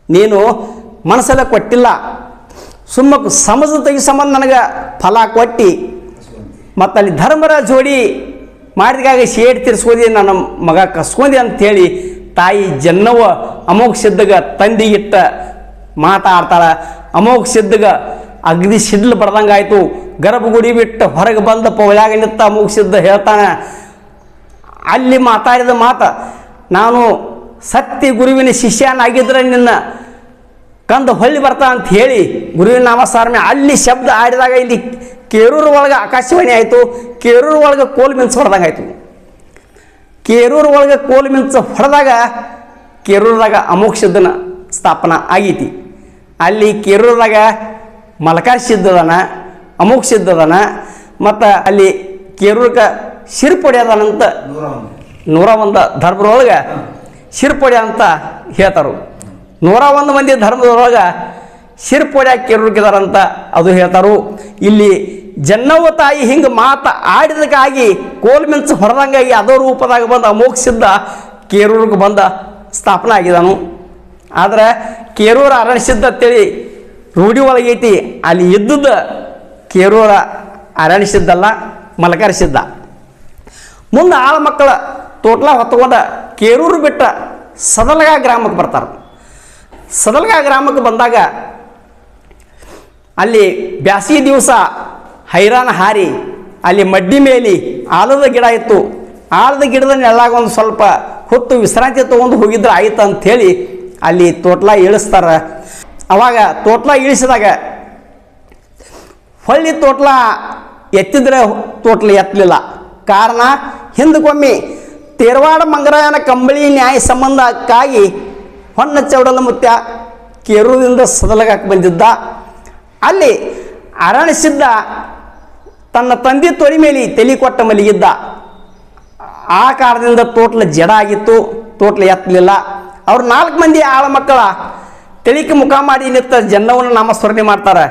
ನೀನು ಮನಸ್ಸೆಲ್ಲ ಕೊಟ್ಟಿಲ್ಲ, ಸಮಜ ತೆಗಿ ಸಂಬಂಧ ನನಗೆ ಫಲ ಕೊಟ್ಟು ಮತ್ತು ಅಲ್ಲಿ ಧರ್ಮರ ಜೋಡಿ ಮಾಡಿದಾಗ ಸೇಡ್ ತೀರಿಸ್ಕೋದಿ ನನ್ನ ಮಗ ಕಸ್ಕೊಂಡಿ ಅಂಥೇಳಿ ತಾಯಿ ಜನ್ನವ್ವ ಅಮೋಘ ಸಿದ್ಧಗ ತಂದಿಗಿಟ್ಟ ಮಾತಾಡ್ತಾಳೆ. ಅಮೋಘ ಸಿದ್ಧಗ ಅಗ್ದಿ ಸಿಡ್ಲು ಬಡ್ದಂಗೆ ಆಯಿತು. ಗರ್ಭಗುಡಿ ಬಿಟ್ಟು ಹೊರಗೆ ಬಂದ ಪೊಳ್ಯಾಗ ನಿಂತ ಅಮೋಘ ಸಿದ್ಧ ಹೇಳ್ತಾನೆ, ಅಲ್ಲಿ ಮಾತಾಡಿದ ಮಾತು, ನಾನು ಸತ್ಯ ಗುರುವಿನ ಶಿಷ್ಯನಾಗಿದ್ದರೆ ನಿನ್ನ ಕಂದು ಹೊಳ್ಳಿ ಬರ್ತಾ ಅಂತ ಹೇಳಿ ಗುರುವಿನ ನಾಮಸ್ಮರಣೆ ಅಲ್ಲಿ ಶಬ್ದ ಆಡಿದಾಗ ಇಲ್ಲಿ ಕೇರೂರು ಒಳಗೆ ಆಕಾಶವಾಣಿ ಆಯಿತು. ಕೇರೂರು ಒಳಗೆ ಕೋಲ್ ಮಿನ್ಸ್ ಹೊಡೆದಂಗೆ ಆಯಿತು. ಕೇರೂರು ಒಳಗೆ ಕೋಲ್ ಮಿನ್ಸ್ ಹೊಡೆದಾಗ ಕೇರೂರದಾಗ ಅಮೋಘ ಸಿದ್ಧನ ಸ್ಥಾಪನಾ ಆಗೈತಿ. ಅಲ್ಲಿ ಕೇರೂರದಾಗ ಮಲಕಾರ್ ಸಿದ್ಧದನ, ಅಮೋಘ ಸಿದ್ಧದನ, ಮತ್ತು ಅಲ್ಲಿ ಕೇರೂರಕ್ಕೆ ಶಿರ್ಪೊಡಿ ಅದಾನಂತ 101 ಧರ್ಮದೊಳಗೆ ಶಿರ್ಪೊಡಿ ಅಂತ ಹೇಳ್ತಾರೆ. 101 ಮಂದಿ ಧರ್ಮದೊಳಗೆ ಶಿರ್ಪೊಡಿ ಕೇರೂರ್ಗಿದಾರಂತ ಅದು ಹೇಳ್ತಾರು. ಇಲ್ಲಿ ಜನ್ನವ್ವ ತಾಯಿ ಹಿಂಗೆ ಮಾತು ಆಡಿದಕ್ಕಾಗಿ ಕೋಲ್ ಮಿನ್ಸ್ ಹೊರದಂಗಾಗಿ ಅದೋ ರೂಪದಾಗ ಬಂದ ಅಮೋಘ ಸಿದ್ಧ ಕೇರೂರಿಗೆ ಬಂದ ಸ್ಥಾಪನೆ ಆಗಿದನು. ಆದರೆ ಕೇರೂರ ಅರಣ್ಯ ಸಿದ್ಧ ಅಂತೇಳಿ ರೂಢಿ ಒಳಗೈತಿ. ಅಲ್ಲಿ ಇದ್ದದ್ದು ಕೇರೂರ ಅರಣ್ಯ ಸಿದ್ಧಲ್ಲ, ಮಲಕಾರ ಸಿದ್ಧ. ಮುಂದೆ ಆಳ ಮಕ್ಕಳ ತೋಟ್ಲ ಹೊತ್ಕೊಂಡ ಕೇರೂರು ಬಿಟ್ಟ ಸದಲಗ ಗ್ರಾಮಕ್ಕೆ ಬರ್ತಾರೆ. ಸದಲಗ ಗ್ರಾಮಕ್ಕೆ ಬಂದಾಗ ಅಲ್ಲಿ ಬ್ಯಾಸಿಗೆ ದಿವಸ ಹೈರಾಣ ಹಾರಿ ಅಲ್ಲಿ ಮಡ್ಡಿ ಮೇಲೆ ಆಲದ ಗಿಡ ಇತ್ತು. ಆಲದ ಗಿಡದ ನೆಳ್ಳಾಗ ಒಂದು ಸ್ವಲ್ಪ ಹೊತ್ತು ವಿಶ್ರಾಂತಿ ತೊಗೊಂಡು ಹೋಗಿದ್ರೆ ಆಯ್ತು ಅಂಥೇಳಿ ಅಲ್ಲಿ ತೋಟ್ಲ ಇಳಿಸ್ತಾರೆ. ಅವಾಗ ತೋಟ್ಲ ಇಳಿಸಿದಾಗ ಹೊಳ್ಳಿ ತೋಟ್ಲ ಎತ್ತಿದ್ರೆ ತೋಟ್ಲ ಎತ್ತಲಿಲ್ಲ. ಕಾರಣ ಹಿಂದಕ್ಕೊಮ್ಮೆ ತೇರವಾಡ ಮಂಗರಾಯನ ಕಂಬಳಿ ನ್ಯಾಯ ಸಂಬಂಧಕ್ಕಾಗಿ ಹೊನ್ನ ಚೌಡಲ ಮುತ್ಯ ಕೇರೂರಿಂದ ಸದಲಗಾಕ ಬಂದಿದ್ದ. ಅಲ್ಲಿ ಅರಣ್ಯ ಸಿದ್ಧ ತನ್ನ ತಂದೆ ತೊಳಿ ಮೇಲೆ ತಲೆ ಕೊಟ್ಟ ಮಲಗಿದ್ದ. ಆ ಕಾರಣದಿಂದ ತೋಟ್ಲ ಜಡ ಆಗಿತ್ತು, ತೋಟ್ಲ ಎತ್ತಲಿಲ್ಲ. ಅವ್ರು 4 ಮಂದಿ ಆಳ ಮಕ್ಕಳ ತೆಳಿಕೆ ಮುಖ ಮಾಡಿ ನಿಂತ ಜನ್ನವ್ವನ ನಾಮಸ್ಮರಣೆ ಮಾಡ್ತಾರೆ.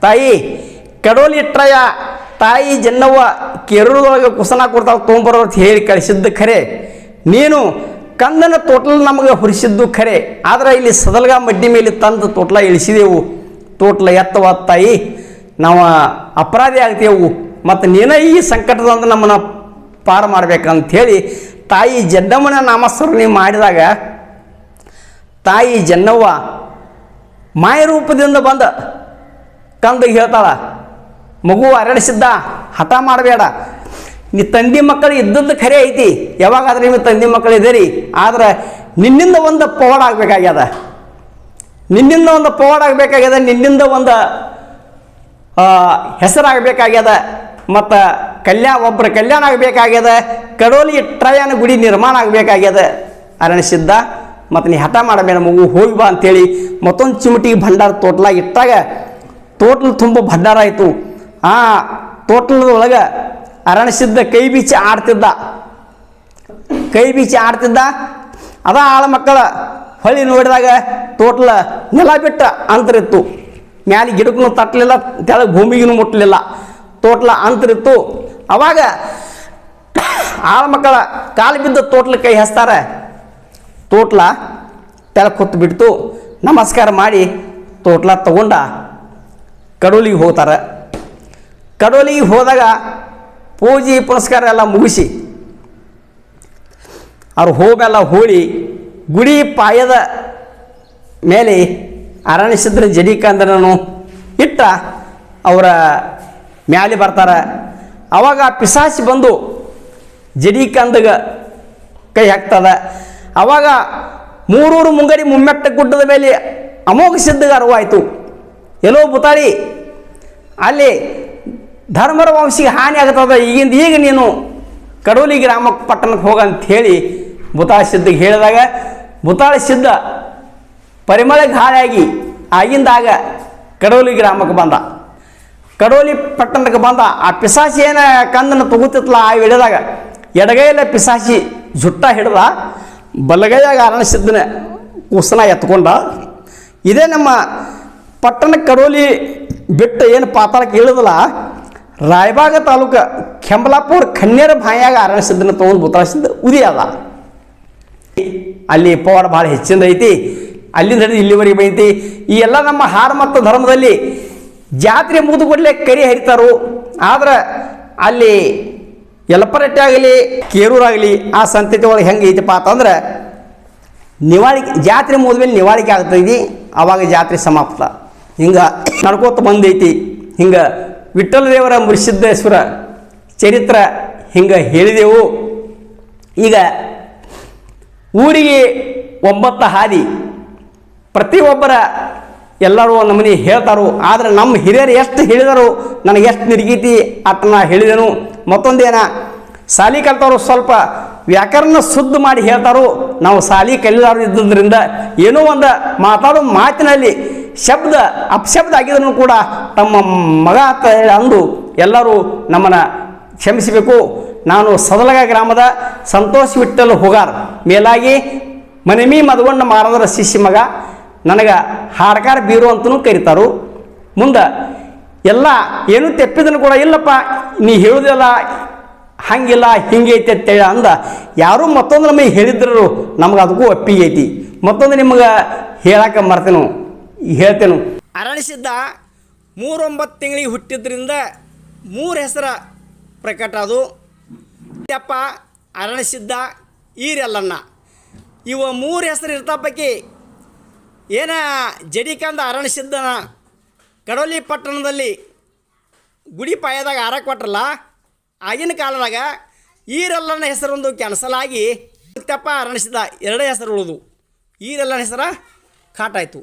ತಾಯಿ ಕಡೋಲಿಟ್ರಯ ತಾಯಿ ಜನ್ನವ್ವ ಕೇರಳದೊಳಗೆ ಕುಸನ ಕೊಡ್ತಾವೆ ತೊಗೊಂಬರೋ ಅಂತ ಹೇಳಿ ಕಳಿಸಿದ್ದ ಖರೆ, ನೀನು ಕಂದನ ತೋಟ್ಲ ನಮಗೆ ಹುರಿಸಿದ್ದು ಖರೆ, ಆದ್ರೆ ಇಲ್ಲಿ ಸದಲ್ಗ ಮಡ್ಡಿ ಮೇಲೆ ತಂದು ತೋಟ್ಲ ಇಳಿಸಿದೆವು. ತೋಟ್ಲ ಎತ್ತವ ತಾಯಿ, ನಾವು ಅಪರಾಧಿ ಆಗ್ತೇವು, ಮತ್ತು ನೀನೇ ಈ ಸಂಕಟದಿಂದ ನಮ್ಮನ್ನು ಪಾರು ಮಾಡ್ಬೇಕಂಥೇಳಿ ತಾಯಿ ಜನ್ನಮ್ಮನ ನಾಮಸ್ಮರಣೆ ಮಾಡಿದಾಗ ತಾಯಿ ಜನ್ನವ್ವ ಮಾಯರೂಪದಿಂದ ಬಂದ ಕಂದು ಹೇಳ್ತಾಳ, ಮಗು ಅರಳಿಸಿದ್ದ, ಹಠ ಮಾಡಬೇಡ, ನೀ ತಂದೆ ಮಕ್ಕಳು ಇದ್ದದ್ದು ಖರೆ ಐತಿ, ಯಾವಾಗಾದ್ರೆ ನೀವು ತಂದೆ ಮಕ್ಕಳು ಇದ್ದೀರಿ, ಆದ್ರೆ ನಿನ್ನಿಂದ ಒಂದು ಪವಾಡ ಆಗಬೇಕಾಗ್ಯದ, ನಿನ್ನಿಂದ ಒಂದು ಪವಾಡ ಆಗಬೇಕಾಗ್ಯದ, ನಿನ್ನಿಂದ ಒಂದು ಹೆಸರಾಗಬೇಕಾಗ್ಯದ, ಮತ್ತು ಒಬ್ಬರ ಕಲ್ಯಾಣ ಆಗಬೇಕಾಗ್ಯದ, ಕಡೋಲಿ ಟ್ರಯನ ಗುಡಿ ನಿರ್ಮಾಣ ಆಗಬೇಕಾಗ್ಯದ. ಅರಣಿಸಿದ್ದ, ಮತ್ತು ನೀ ಹಠ ಮಾಡಬೇಡ ಮಗು, ಹೋಗಿ ಬಾ ಅಂತೇಳಿ ಮತ್ತೊಂದು ಚಿಮಟಿಗೆ ಭಂಡಾರ ತೋಟ್ಲ ಇಟ್ಟಾಗ ತೋಟ್ಲು ತುಂಬ ಭಂಡಾರ ಆಯಿತು. ಆ ತೋಟ್ಲದೊಳಗೆ ಅರಣಿಸಿದ್ದ ಕೈ ಬೀಚಿ ಆಡ್ತಿದ್ದ. ಅದ ಆಳ ಮಕ್ಕಳ ಹೊಳಿ ನೋಡಿದಾಗ ತೋಟ್ಲ ನೆಲ ಬಿಟ್ಟ ಅಂತರಿತ್ತು, ಮ್ಯಾಲೆ ಗಿಡಕ್ಕೂ ತಟ್ಟಲಿಲ್ಲ, ತೆಳಗೆ ಭೂಮಿಗೂ ಮುಟ್ಟಲಿಲ್ಲ, ತೋಟ್ಲ ಅಂತರಿತ್ತು. ಅವಾಗ ಆಳ ಮಕ್ಕಳ ಕಾಲು ಬಿದ್ದ ತೋಟ್ಲ ಕೈ ಹಚ್ತಾರೆ, ತೋಟ್ಲ ತೆಳಗೆ ಹೊತ್ತು ಬಿಡ್ತು. ನಮಸ್ಕಾರ ಮಾಡಿ ತೋಟ್ಲ ತಗೊಂಡ ಕಡೋಲಿಗೆ ಹೋಗ್ತಾರೆ. ಕಡೋಲಿಗೆ ಹೋದಾಗ ಪೂಜೆ ಪುನಸ್ಕಾರ ಎಲ್ಲ ಮುಗಿಸಿ ಅವ್ರು ಹೋಗೆಲ್ಲ ಹೋಳಿ ಗುಡಿ ಪಾಯದ ಮೇಲೆ ಅರಣಿಸಿದ್ರ ಜಡಿಕಂದನನು ಇಟ್ಟ ಅವರ ಮ್ಯಾಲೆ ಬರ್ತಾರೆ. ಅವಾಗ ಪಿಸಾಸಿ ಬಂದು ಜಡಿಕಂದಗ ಕೈ ಹಾಕ್ತದ. ಅವಾಗ ಮೂರೂರು ಮುಂಗಡಿ ಮುಮ್ಮೆಟ್ಟ ಗುಡ್ಡದ ಮೇಲೆ ಅಮೋಘ ಸಿದ್ಧಗ ಅರಿವಾಯಿತು, ಎಲ್ಲೋ ಬುತಾಳಿ ಅಲ್ಲಿ ಧರ್ಮರ ವಂಶಿಗೆ ಹಾನಿ ಆಗ್ತದ, ಈಗ ನೀನು ಕಡೋಲಿ ಗ್ರಾಮಕ್ಕೆ ಪಟ್ಟಣಕ್ಕೆ ಹೋಗಂತ ಹೇಳಿ ಬುತಾಳ ಸಿದ್ಧಗೆ ಹೇಳಿದಾಗ ಬುತಾಳ ಸಿದ್ಧ ಪರಿಮಳ ಗಾಳಿಯಾಗಿ ಆಗಿಂದಾಗ ಕಡೋಲಿ ಗ್ರಾಮಕ್ಕೆ ಬಂದ. ಕಡೋಲಿ ಪಟ್ಟಣಕ್ಕೆ ಬಂದ. ಆ ಪಿಸಾಸಿ ಏನ ಕಂದನ ತಗೋತಿತ್ತಲ್ಲ, ಆ ಹಿಡಿದಾಗ ಎಡಗೈಯಲ್ಲ ಪಿಸಾಸಿ ಜುಟ್ಟ ಹಿಡ್ದ, ಬಲಗೈಯಾಗ ಅರಣಿಸಿದ್ದನ ಕುಸನ ಎತ್ಕೊಂಡ. ಇದೇ ನಮ್ಮ ಪಟ್ಟಣ ಕಡೋಲಿ ಬಿಟ್ಟು ಏನು ಪಾತಾಳಕ್ಕೆ ಇಳಿದಲ್ಲ, ರಾಯಬಾಗ ತಾಲೂಕು ಕೆಂಬಲಾಪುರ ಕನ್ಯರ ಬಾಯಾಗ ಅರಣಿಸಿದ್ದನ್ನ ತೊಗೊಂಡು ಬುತಾಳಿಸಿದ್ದ ಉದಿ ಅದ. ಅಲ್ಲಿ ಪವಾಡ ಭಾಳ ಹೆಚ್ಚಿಂದ ಐತಿ. ಅಲ್ಲಿಂದ ಹಿಡಿದು ಇಲ್ಲಿವರೆಗೆ ಬೈತಿ. ಈ ಎಲ್ಲ ನಮ್ಮ ಹಾರ ಮತ್ತು ಧರ್ಮದಲ್ಲಿ ಜಾತ್ರೆ ಮುಗಿದುಕೊಡ್ಲೆ ಕರಿ ಹರಿತಾರು. ಆದ್ರೆ ಅಲ್ಲಿ ಯಲಪರಟ್ಟೆ ಆಗಲಿ ಕೇರೂರಾಗಲಿ ಆ ಸಂತತಿ ಒಳಗೆ ಹೆಂಗೆ ಐತಪ್ಪ ಅಂತಂದ್ರೆ ನಿವಾಳಿಕೆ, ಜಾತ್ರೆ ಮುಗಿದ್ಮೇಲೆ ನಿವಾಳಿಕೆ ಆಗ್ತೈತಿ, ಆವಾಗ ಜಾತ್ರೆ ಸಮಾಪ್ತ. ಹಿಂಗೆ ನಡ್ಕೋತ ಬಂದೈತಿ. ಹಿಂಗೆ ವಿಠ್ಠಲ ದೇವರ ಮುರಿಸಿದ್ದೇಶ್ವರ ಚರಿತ್ರೆ ಹಿಂಗೆ ಹೇಳಿದೆವು. ಈಗ ಊರಿಗೆ 9 ಹಾದಿ, ಪ್ರತಿಯೊಬ್ಬರ ಎಲ್ಲರೂ ನಮ್ಮನೆ ಹೇಳ್ತಾರೋ, ಆದರೆ ನಮ್ಮ ಹಿರಿಯರು ಎಷ್ಟು ಹೇಳಿದರು ನನಗೆ ಎಷ್ಟು ನಿರ್ಗೀತಿ ಅಟ್ಟ ನಾ ಹೇಳಿದೆನು. ಮತ್ತೊಂದೇನ ಸಾಲಿ ಕಲ್ತವರು ಸ್ವಲ್ಪ ವ್ಯಾಕರಣ ಶುದ್ಧ ಮಾಡಿ ಹೇಳ್ತಾರೋ, ನಾವು ಸಾಲಿ ಕಲಿಲಾರು ಇದ್ದುದರಿಂದ ಏನೋ ಒಂದು ಮಾತಾಡೋ ಮಾತಿನಲ್ಲಿ ಶಬ್ದ ಅಪಶಬ್ದ ಆಗಿದ್ರು ಕೂಡ ತಮ್ಮ ಮಗ ಅಂದು ಎಲ್ಲರೂ ನಮ್ಮನ್ನು ಕ್ಷಮಿಸಬೇಕು. ನಾನು ಸದಲಗ ಗ್ರಾಮದ ಸಂತೋಷ್ ವಿಠ್ಠಲ್ ಹುಗಾರ್, ಮೇಲಾಗಿ ಮನೆಮಿ ಮದಗೊಂಡ ಮಾರದರ ಶಿಷ್ಯ ಮಗ, ನನಗೆ ಹಾಡ್ಕಾರ ಬೀರು ಅಂತಲೂ ಕರೀತಾರು. ಮುಂದೆ ಎಲ್ಲ ಏನೂ ತೆಪ್ಪಿದನು ಕೂಡ ಇಲ್ಲಪ್ಪ, ನೀ ಹೇಳುವುದಿಲ್ಲ ಹಂಗಿಲ್ಲ ಹಿಂಗೆ ಐತಿ ಅಂತೇಳಿ ಅಂದ. ಯಾರೂ ಮತ್ತೊಂದು ನಮಗೆ ಹೇಳಿದ್ರು ನಮ್ಗೆ ಅದಕ್ಕೂ ಒಪ್ಪಿಗೆ ಐತಿ. ಮತ್ತೊಂದು ನಿಮ್ಗೆ ಹೇಳಕ್ಕೆ ಮರ್ತೇನು, ಹೇಳ್ತೇನು. ಅರಳಿಸಿದ್ದ 3-9 ತಿಂಗಳಿಗೆ ಹುಟ್ಟಿದ್ರಿಂದ 3 ಹೆಸರ ಪ್ರಕಟ ಅದು. ಅಪ್ಪ, ಅರಳಿಸಿದ್ದ, ಈರೆಲ್ಲಣ್ಣ, ಇವ 3 ಹೆಸರು ಇರ್ತಾ ಪೈಕಿ ಏನ ಜಡಿಕಂದ ಅರಳಿಸಿದ್ದನ ಕಡೋಲಿ ಪಟ್ಟಣದಲ್ಲಿ ಗುಡಿ ಪಾಯದಾಗ ಆರ ಕೊಟ್ರಲ್ಲ, ಆಗಿನ ಕಾಲದಾಗ ಈರೆಲ್ಲನ ಹೆಸರೊಂದು ಕ್ಯಾನ್ಸಲ್ ಆಗಿ ತಪ್ಪ ಅರಣಿಸಿದ 2 ಹೆಸರು ಉಳಿದು ಈರೆಲ್ಲನ ಹೆಸರ ಕಾಟಾಯಿತು.